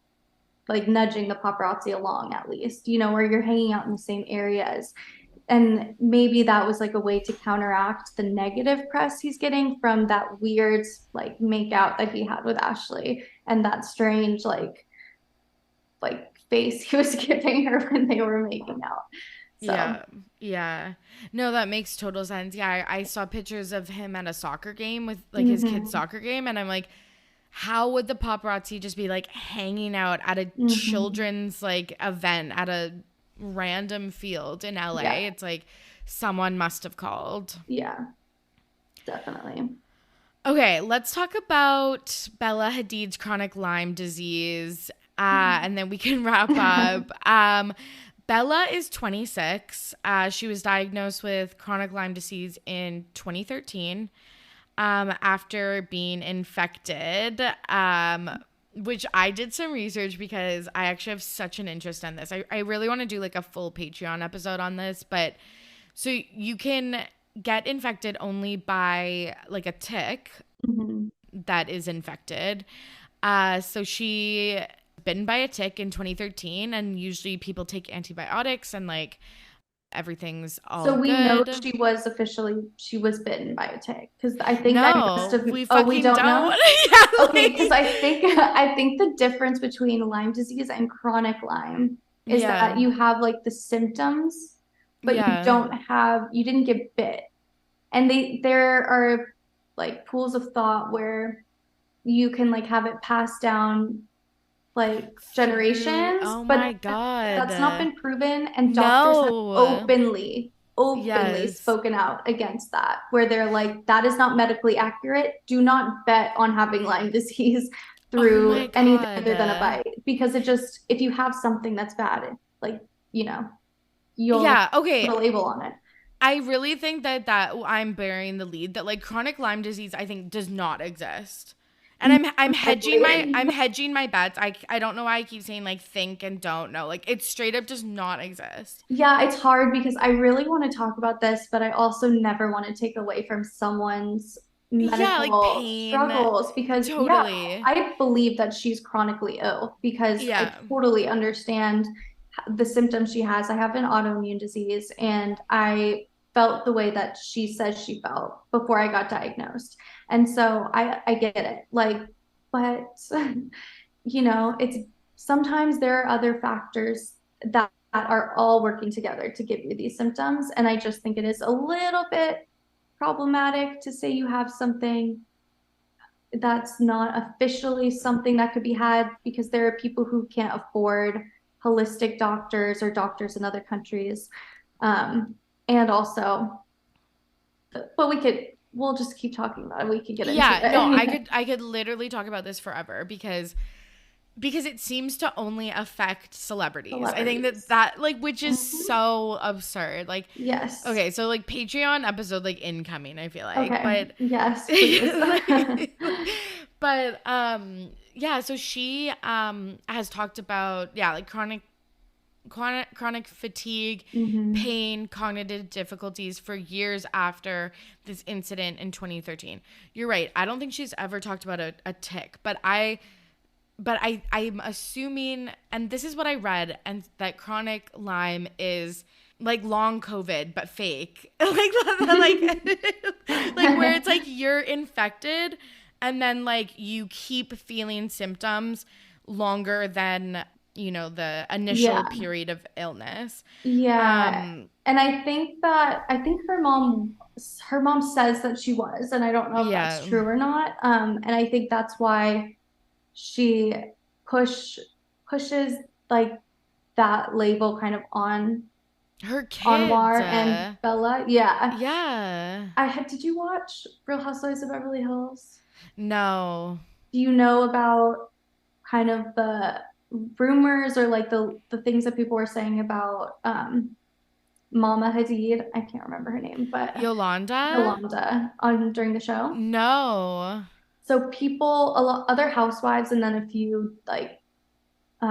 like nudging the paparazzi along at least, or you're hanging out in the same areas. And maybe that was like a way to counteract the negative press he's getting from that weird like make out that he had with Ashley and that strange like face he was giving her when they were making out. So. Yeah. No, that makes total sense. Yeah, I saw pictures of him at a soccer game with like his kid's soccer game, and I'm like, how would the paparazzi just be like hanging out at a children's like event at a random field in LA? It's like someone must have called. Yeah, definitely. Okay, let's talk about Bella Hadid's chronic Lyme disease, and then we can wrap up. Bella is 26. She was diagnosed with chronic Lyme disease in 2013 after being infected, which I did some research because I actually have such an interest in this. I really want to do like a full Patreon episode on this, but so you can get infected only by like a tick that is infected. So she bitten by a tick in 2013, and usually people take antibiotics and like everything's all good. So we know she was bitten by a tick because I think we don't know. Okay, because I think the difference between Lyme disease and chronic Lyme is that you have like the symptoms, but you didn't get bit. And there are like pools of thought where you can like have it passed down like generations. Oh my God. That's not been proven, and doctors have openly spoken out against that, where they're like, that is not medically accurate. Do not bet on having Lyme disease through anything other than a bite, because if you have something that's bad, like, you'll put a label on it. I really think that I'm bearing the lead that like chronic Lyme disease, I think, does not exist. And I'm hedging my bets. I don't know why I keep saying like think and don't know. Like it straight up does not exist. Yeah, it's hard because I really want to talk about this, but I also never want to take away from someone's medical pain, struggles, because I believe that she's chronically ill because I totally understand the symptoms she has. I have an autoimmune disease, and I felt the way that she says she felt before I got diagnosed. And so I get it. Like, but, it's sometimes there are other factors that are all working together to give you these symptoms. And I just think it is a little bit problematic to say you have something that's not officially something that could be had, because there are people who can't afford holistic doctors or doctors in other countries. And also, but we'll just keep talking about it. We could get into it. No, I could literally talk about this forever, because because it seems to only affect celebrities. I think that like, which is so absurd. Like, yes. Okay, so like Patreon episode like incoming, I feel like. Okay. But yes, please. but yeah, so she has talked about like chronic fatigue, pain, cognitive difficulties for years after this incident in 2013. You're right. I don't think she's ever talked about a tic, but I'm assuming, and this is what I read, and that chronic Lyme is like long COVID but fake, like where it's like you're infected and then like you keep feeling symptoms longer than the initial period of illness. And I think her mom says that she was, and I don't know if that's true or not. And I think that's why she pushes like that label kind of on her kids, Anwar and Bella. Did you watch Real Housewives of Beverly Hills? No. Do you know about kind of the rumors or like the things that people were saying about Mama Hadid? I can't remember her name, but Yolanda during the show. No. So other housewives, and then a few like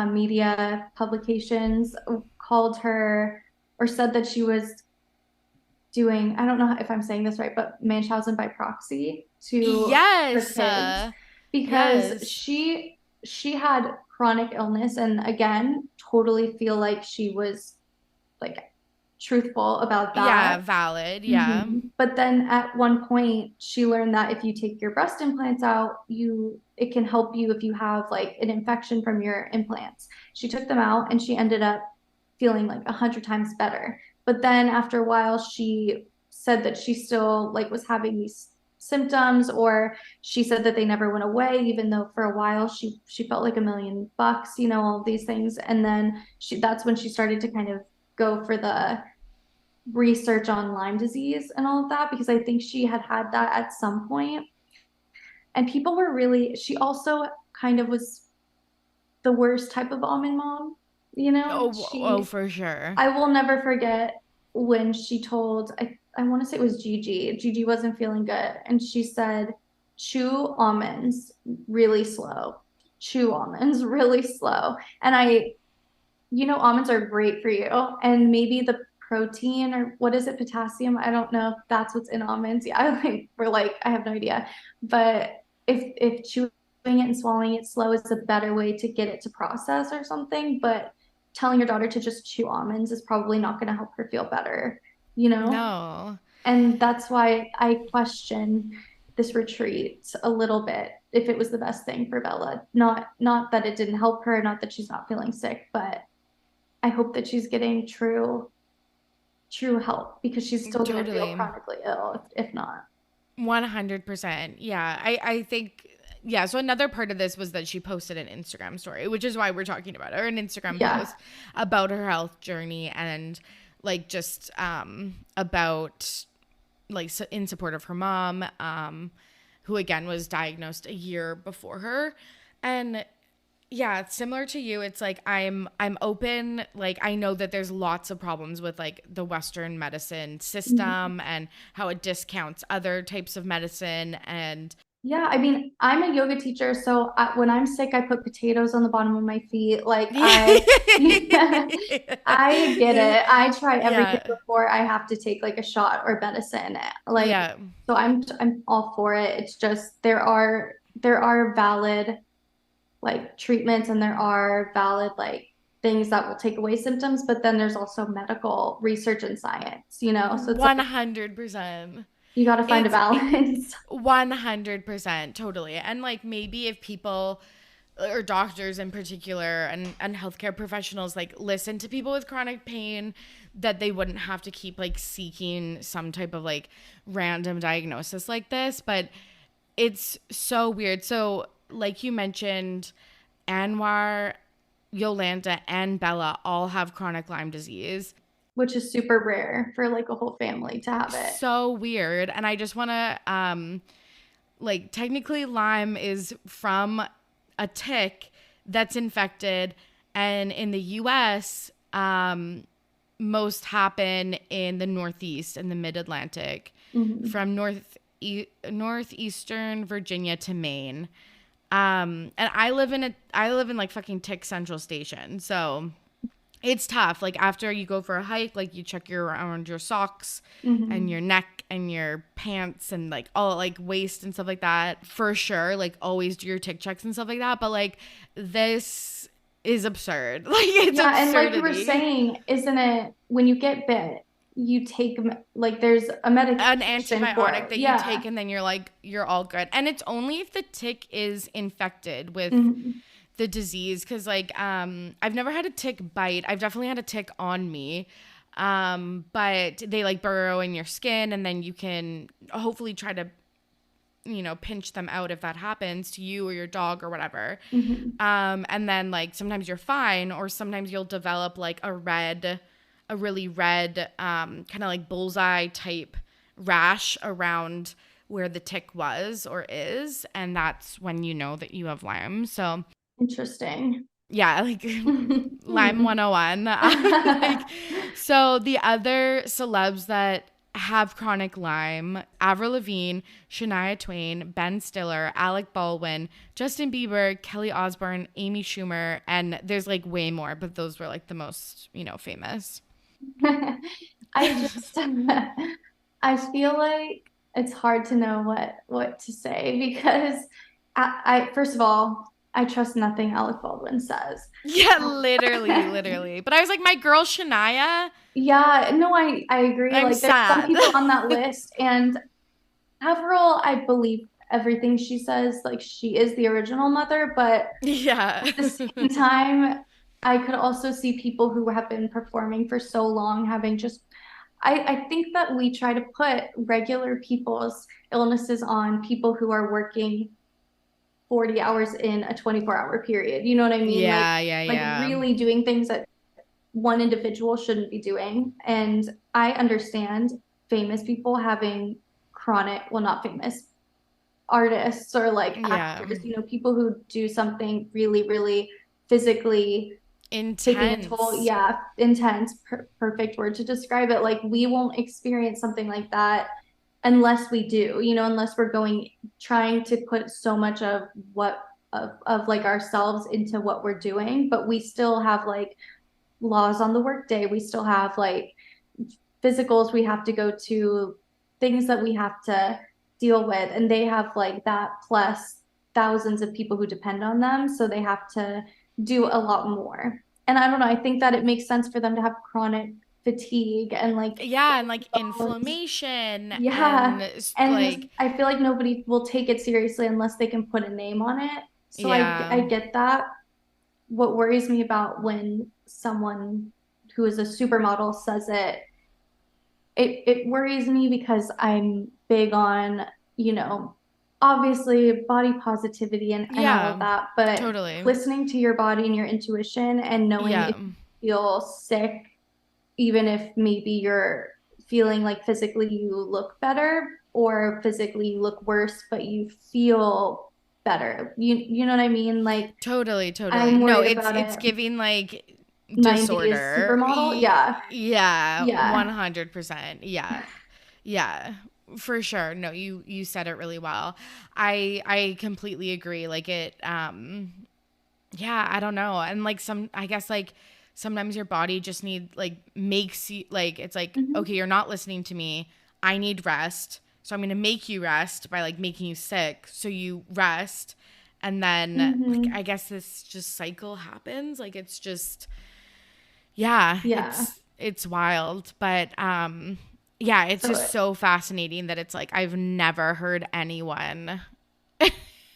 media publications called her or said that she was doing, I don't know if I'm saying this right, but Munchausen by proxy to her kids, because she had chronic illness, and again, totally feel like she was like truthful about that. Yeah, valid. Yeah. But then at one point she learned that if you take your breast implants out, it can help you if you have like an infection from your implants. She took them out and she ended up feeling like 100 times better. But then after a while, she said that she still like was having these symptoms, or she said that they never went away, even though for a while she felt like $1 million, all these things. And then that's when she started to kind of go for the research on Lyme disease and all of that, because I think she had that at some point. And people were she also kind of was the worst type of almond mom, for sure. I will never forget when she told, I want to say it was Gigi. Gigi wasn't feeling good. And she said, chew almonds really slow. Chew almonds really slow. And almonds are great for you. And maybe the protein, or what is it, potassium? I don't know if that's what's in almonds. Yeah, I have no idea. But if chewing it and swallowing it slow is a better way to get it to process or something, but telling your daughter to just chew almonds is probably not going to help her feel better, No. And that's why I question this retreat a little bit, if it was the best thing for Bella. Not that it didn't help her, not that she's not feeling sick, but I hope that she's getting true help, because she's still going to feel chronically ill if not. 100%. Yeah. I think, so another part of this was that she posted an Instagram story, which is why we're talking about her, an Instagram post about her health journey, and like just about like in support of her mom, who again was diagnosed a year before her. And yeah, similar to you, it's like I'm open. Like, I know that there's lots of problems with like the Western medicine system and how it discounts other types of medicine. And yeah, I mean, I'm a yoga teacher, so when I'm sick, I put potatoes on the bottom of my feet. Like, I get it. I try everything before I have to take like a shot or medicine. Like, so I'm all for it. It's just there are valid like treatments, and there are valid like things that will take away symptoms, but then there's also medical research and science, so it's 100%. You got to find a balance. 100%, totally. And like maybe if people or doctors in particular and healthcare professionals like listen to people with chronic pain, that they wouldn't have to keep like seeking some type of like random diagnosis like this. But it's so weird. So like you mentioned, Anwar, Yolanda, and Bella all have chronic Lyme disease, which is super rare for like a whole family to have it. So weird. And I just want to like technically Lyme is from a tick that's infected. And in the US, most happen in the Northeast and the Mid-Atlantic, from northeastern Virginia to Maine. And I live in like fucking Tick Central Station. So it's tough. Like after you go for a hike, like you check around your socks and your neck and your pants and like all like waist and stuff like that, for sure. Like always do your tick checks and stuff like that. But like this is absurd. Like it's absurdity. And like you were saying, isn't it when you get bit, you take like there's a medication, an antibiotic that you take, and then you're all good. And it's only if the tick is infected with the disease, because like I've never had a tick bite. I've definitely had a tick on me, but they like burrow in your skin, and then you can hopefully try to pinch them out if that happens to you or your dog or whatever. And then like sometimes you're fine, or sometimes you'll develop like a really red kind of like bullseye type rash around where the tick was or is, and that's when you know that you have Lyme. So interesting. Yeah, like Lyme 101. Like, so the other celebs that have chronic Lyme: Avril Lavigne, Shania Twain, Ben Stiller, Alec Baldwin, Justin Bieber, Kelly Osbourne, Amy Schumer, and there's like way more, but those were like the most, famous. I feel like it's hard to know what to say, because I first of all, I trust nothing Alec Baldwin says. Yeah, literally. But I was like, my girl Shania. Yeah, no, I agree. I'm like sad. There's some people on that list, and Avril, I believe everything she says. Like she is the original mother, but yeah, at the same time, I could also see people who have been performing for so long having just. I think that we try to put regular people's illnesses on people who are working 40 hours in a 24-hour period. You know what I mean? Yeah, like really doing things that one individual shouldn't be doing. And I understand famous people having chronic, well, not famous, artists or like actors, people who do something really, really physically intense. Taking a toll. Yeah, intense, perfect word to describe it. Like we won't experience something like that unless we do, unless we're trying to put so much of like ourselves into what we're doing. But we still have like laws on the workday. We still have like physicals we have to go to, things that we have to deal with, and they have like that plus thousands of people who depend on them, so they have to do a lot more. And I don't know, I think that it makes sense for them to have chronic fatigue and like inflammation. And like I feel like nobody will take it seriously unless they can put a name on it. So I get that. What worries me about when someone who is a supermodel says it worries me, because I'm big on, obviously body positivity and all of that, but totally listening to your body and your intuition and knowing if you feel sick, even if maybe you're feeling like physically you look better or physically you look worse, but you feel better. You know what I mean? Like totally. No, it's giving like disorder. Supermodel. Yeah. 100%. Yeah. For sure. No, you said it really well. I completely agree. Like it, I don't know. And like I guess like sometimes your body just makes you like, it's like, okay, you're not listening to me. I need rest. So I'm going to make you rest by like making you sick. So you rest. And then like, I guess this just cycle happens. Like it's just, it's wild. But, it's just so fascinating that it's like I've never heard anyone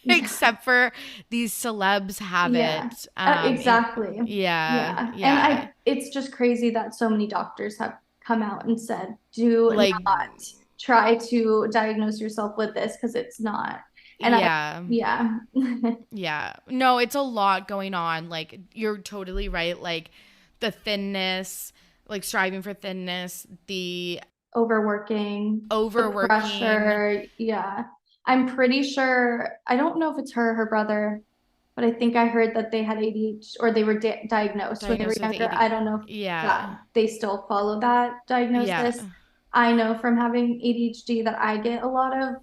except for these celebs have it. Exactly. And it's just crazy that so many doctors have come out and said, do not try to diagnose yourself with this, because it's not. And no, it's a lot going on. Like you're totally right. Like the thinness, like striving for thinness, the overworking, the pressure. Yeah. I'm pretty sure, I don't know if it's her brother. but I think I heard that they had ADHD, or they were diagnosed when they were Diagnosed with younger. AD. I don't know if Yeah. that they still follow that Yeah. diagnosis. I know from having ADHD that I get a lot of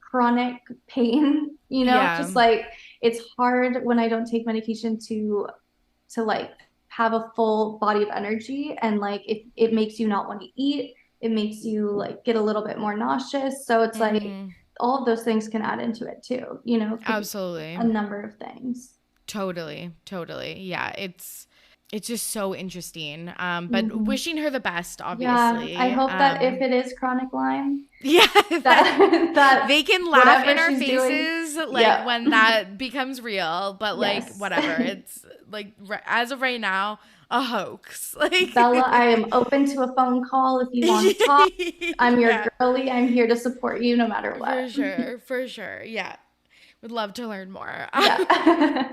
chronic pain, Yeah. just like it's hard when I don't take medication to like have a full body of energy, and like it makes you not want to eat. It makes you like get a little bit more nauseous. So it's like Mm-hmm. all of those things can add into it too. It could be a Absolutely. number of things. Totally. Totally. Yeah. It's just so interesting. But Mhm. wishing her the best, Yeah, I obviously. hope that if it is chronic Lyme, Yeah, that they can laugh whatever in our she's doing, faces like yeah, when that becomes real, but like yes. whatever. It's like as of right now, a hoax. Like Bella, I am open to a phone call if you want to talk. I'm your yeah, girly. I'm here to support you no matter for what. sure, for sure. Yeah. Would love to learn more. Yeah.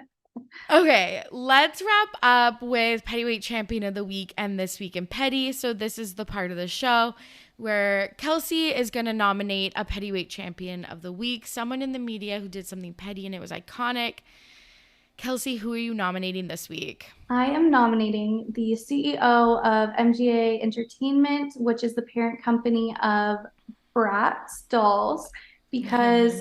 Okay, let's wrap up with Pettyweight Champion of the Week and This Week in Petty. So this is the part of the show where Kelsey is going to nominate a Pettyweight Champion of the Week, someone in the media who did something petty and it was iconic. Kelsey, who are you nominating this week? I am nominating the CEO of MGA Entertainment, which is the parent company of Bratz dolls, because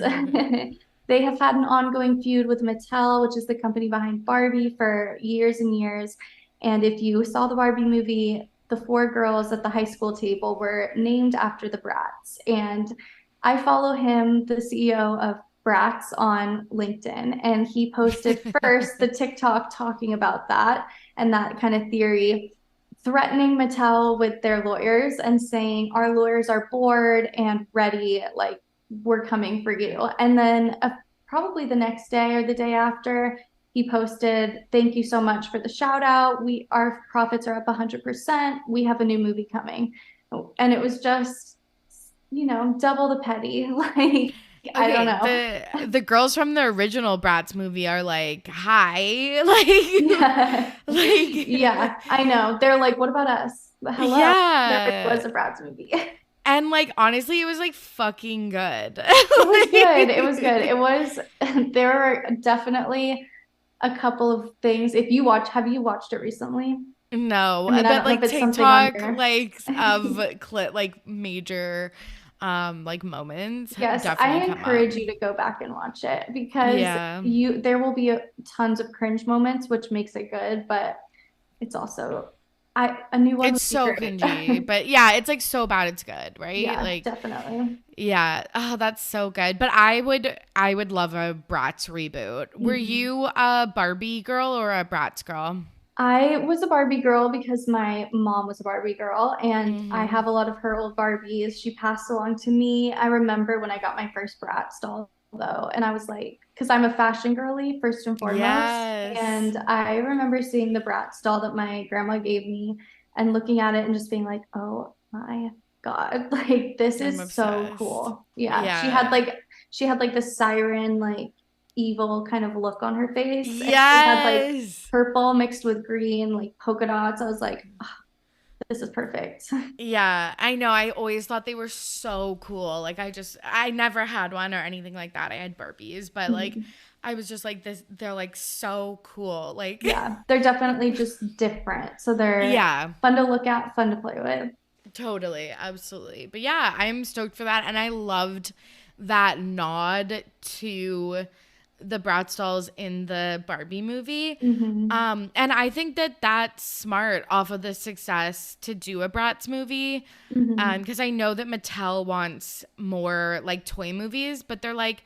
they have had an ongoing feud with Mattel, which is the company behind Barbie, for years and years. And if you saw the Barbie movie, the 4 girls at the high school table were named after the Bratz. And I follow him, the CEO of Bratz, on LinkedIn, and he posted first the TikTok talking about that and that kind of theory, threatening Mattel with their lawyers and saying, our lawyers are bored and ready, like, we're coming for you. And then probably the next day or the day after, he posted, thank you so much for the shout out. Our profits are up 100%. We have a new movie coming. And it was just, double the petty. Like, I don't Okay, know. the girls from the original Bratz movie are like, hi. Yeah. Like Yeah, I know. They're like, what about us? Hello. There yeah. was a Bratz movie. And like honestly, it was like fucking good. It was good. It was good. It was, there were definitely a couple of things. Have you watched it recently? No, I mean, I but don't know if like it's something on TikTok your. like of clip like major like moments Yes, I definitely come up. encourage you to go back and watch it because Yeah. there will be tons of cringe moments, which makes it good, but it's also a new one It's would be so great. cringy, but yeah, it's like so bad it's good, right? Yeah, Like definitely. yeah. Oh, that's so good. But I would love a Bratz reboot. Were Mhm. you a Barbie girl or a Bratz girl? I was a Barbie girl because my mom was a Barbie girl, and I Mm-hmm. have a lot of her old Barbies. She passed along to me. I remember when I got my first Bratz doll, though, and I was like, because I'm a fashion girly first and foremost, Yes. and I remember seeing the Bratz doll that my grandma gave me and looking at it and just being like, oh my God, like this I'm is so obsessed. cool. Yeah, Yeah. she had like the siren, like evil kind of look on her face, and she had like Yes. purple mixed with green, like polka dots. I was like, oh, this is perfect. Yeah, I know. I always thought they were so cool. Like I never had one or anything like that. I had Barbies, but like Mhm. I was just like this they're like so cool. Like Yeah, they're definitely just different. So they're yeah, fun to look at, fun to play with. totally. Absolutely. But yeah, I'm stoked for that and I loved that nod to the Bratz dolls in the Barbie movie. Hmm. And I think that that's smart off of the success to do a Bratz movie. Hmm. Because I know that Mattel wants more like toy movies, but they're like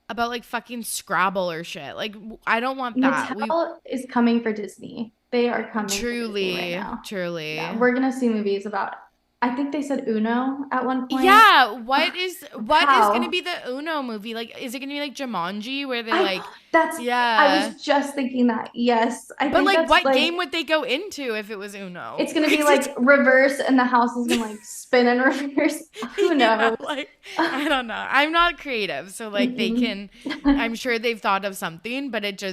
about like fucking Scrabble or shit. Like I don't want that. We Mattel is coming for Disney. They are coming for Disney right truly, now. Yeah, truly. we're gonna see movies about, I think they said Uno at one point. Yeah, Ugh, what is gonna how? be the Uno movie? Like, is it gonna be like Jumanji where they I like, that's I yeah, was just thinking that. Yes, I but think like, that's what game like would they go into if it was Uno? it's gonna be like reverse and the house is gonna like spin in reverse. Who Yeah, knows? like I don't know. I'm not creative, so like they Mm-mm. can. I'm sure they've thought of something, but it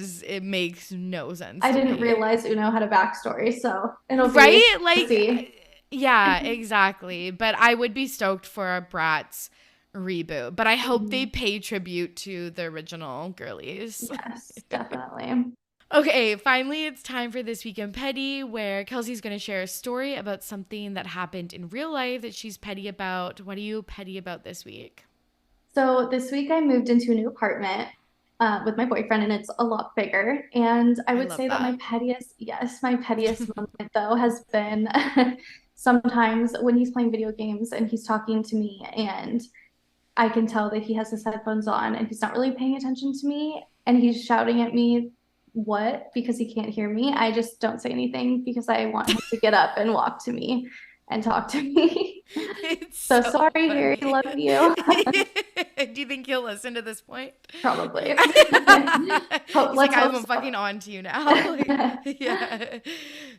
makes no sense I to didn't me. realize Uno had a backstory, so it'll be Right? we'll Like, see. yeah, exactly. But I would be stoked for a Bratz reboot. But I hope they pay tribute to the original girlies. Yes, definitely. Okay, finally, it's time for This Week in Petty, where Kelsey's going to share a story about something that happened in real life that she's petty about. What are you petty about this week? So this week I moved into a new apartment with my boyfriend, and it's a lot bigger. And I would say that my pettiest moment though has been sometimes when he's playing video games and he's talking to me, and I can tell that he has his headphones on and he's not really paying attention to me, and he's shouting at me because he can't hear me. I just don't say anything because I want him to get up and walk to me and talk to me. It's so sorry, funny. Harry, love you. Do you think he'll listen to this point? Probably. I'm fucking on to you now. Yeah,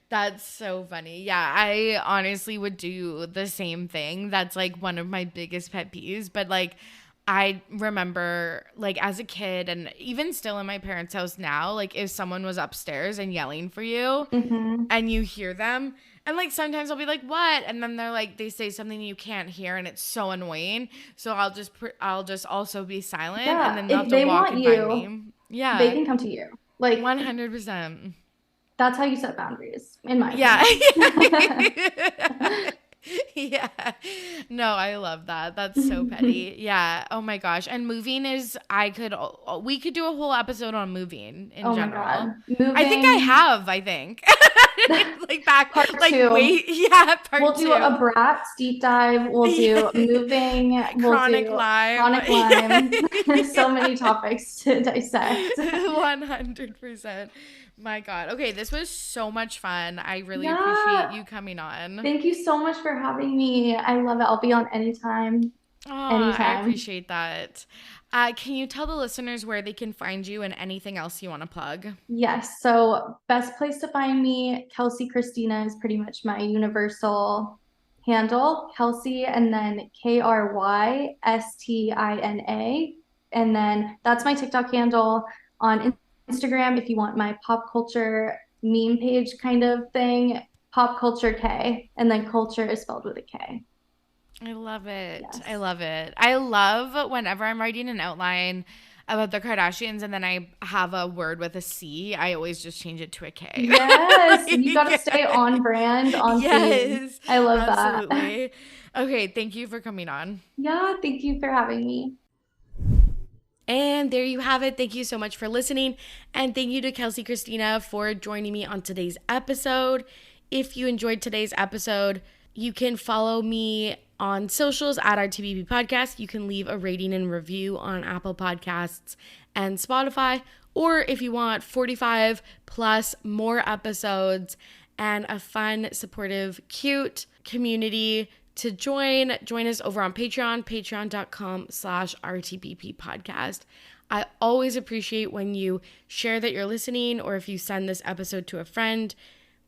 that's so funny. Yeah, I honestly would do the same thing. That's like one of my biggest pet peeves. But like, I remember like as a kid, and even still in my parents' house now, like if someone was upstairs and yelling for you and you hear them, and like sometimes I'll be like, what? And then they're like, they say something you can't hear and it's so annoying. So I'll just also be silent, and then they'll have to walk and find me. Yeah. They can come to you. Like 100%. That's how you set boundaries in my opinion. Yeah. No, I love that. That's so petty. Yeah. Oh my gosh. And moving we could do a whole episode on moving in general. My God. Moving. I think. Like back part like two. Wait, yeah, we'll do a Bratz deep dive. We'll do moving. Chronic Lyme. Chronic Lyme. So many topics to dissect. 100%. My God. Okay, this was so much fun. I really appreciate you coming on. Thank you so much for having me. I love it. I'll be on anytime. I appreciate that. Can you tell the listeners where they can find you and anything else you want to plug? Yes. So best place to find me, Kelsey Christina is pretty much my universal handle. Kelsey, and then KRYSTINA. And then that's my TikTok handle. On Instagram, if you want my pop culture meme page kind of thing, Pop Culture K, and then culture is spelled with a K. I love it. Yes. I love it. I love whenever I'm writing an outline about the Kardashians and then I have a word with a C, I always just change it to a K. Yes, you got to stay on brand, on theme. I love absolutely. That. Okay, thank you for coming on. Yeah, thank you for having me. And there you have it. Thank you so much for listening. And thank you to Kelsey Christina for joining me on today's episode. If you enjoyed today's episode, you can follow me on socials at RTBP Podcast. You can leave a rating and review on Apple Podcasts and Spotify. Or if you want 45 plus more episodes and a fun, supportive, cute community to join us over on Patreon, patreon.com/RTBP podcast. I always appreciate when you share that you're listening, or if you send this episode to a friend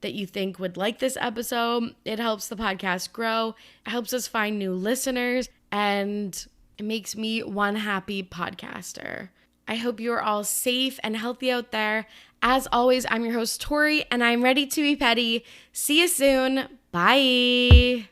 that you think would like this episode. It helps the podcast grow. It helps us find new listeners, and it makes me one happy podcaster. I hope you're all safe and healthy out there. As always, I'm your host, Tori, and I'm ready to be petty. See you soon. Bye.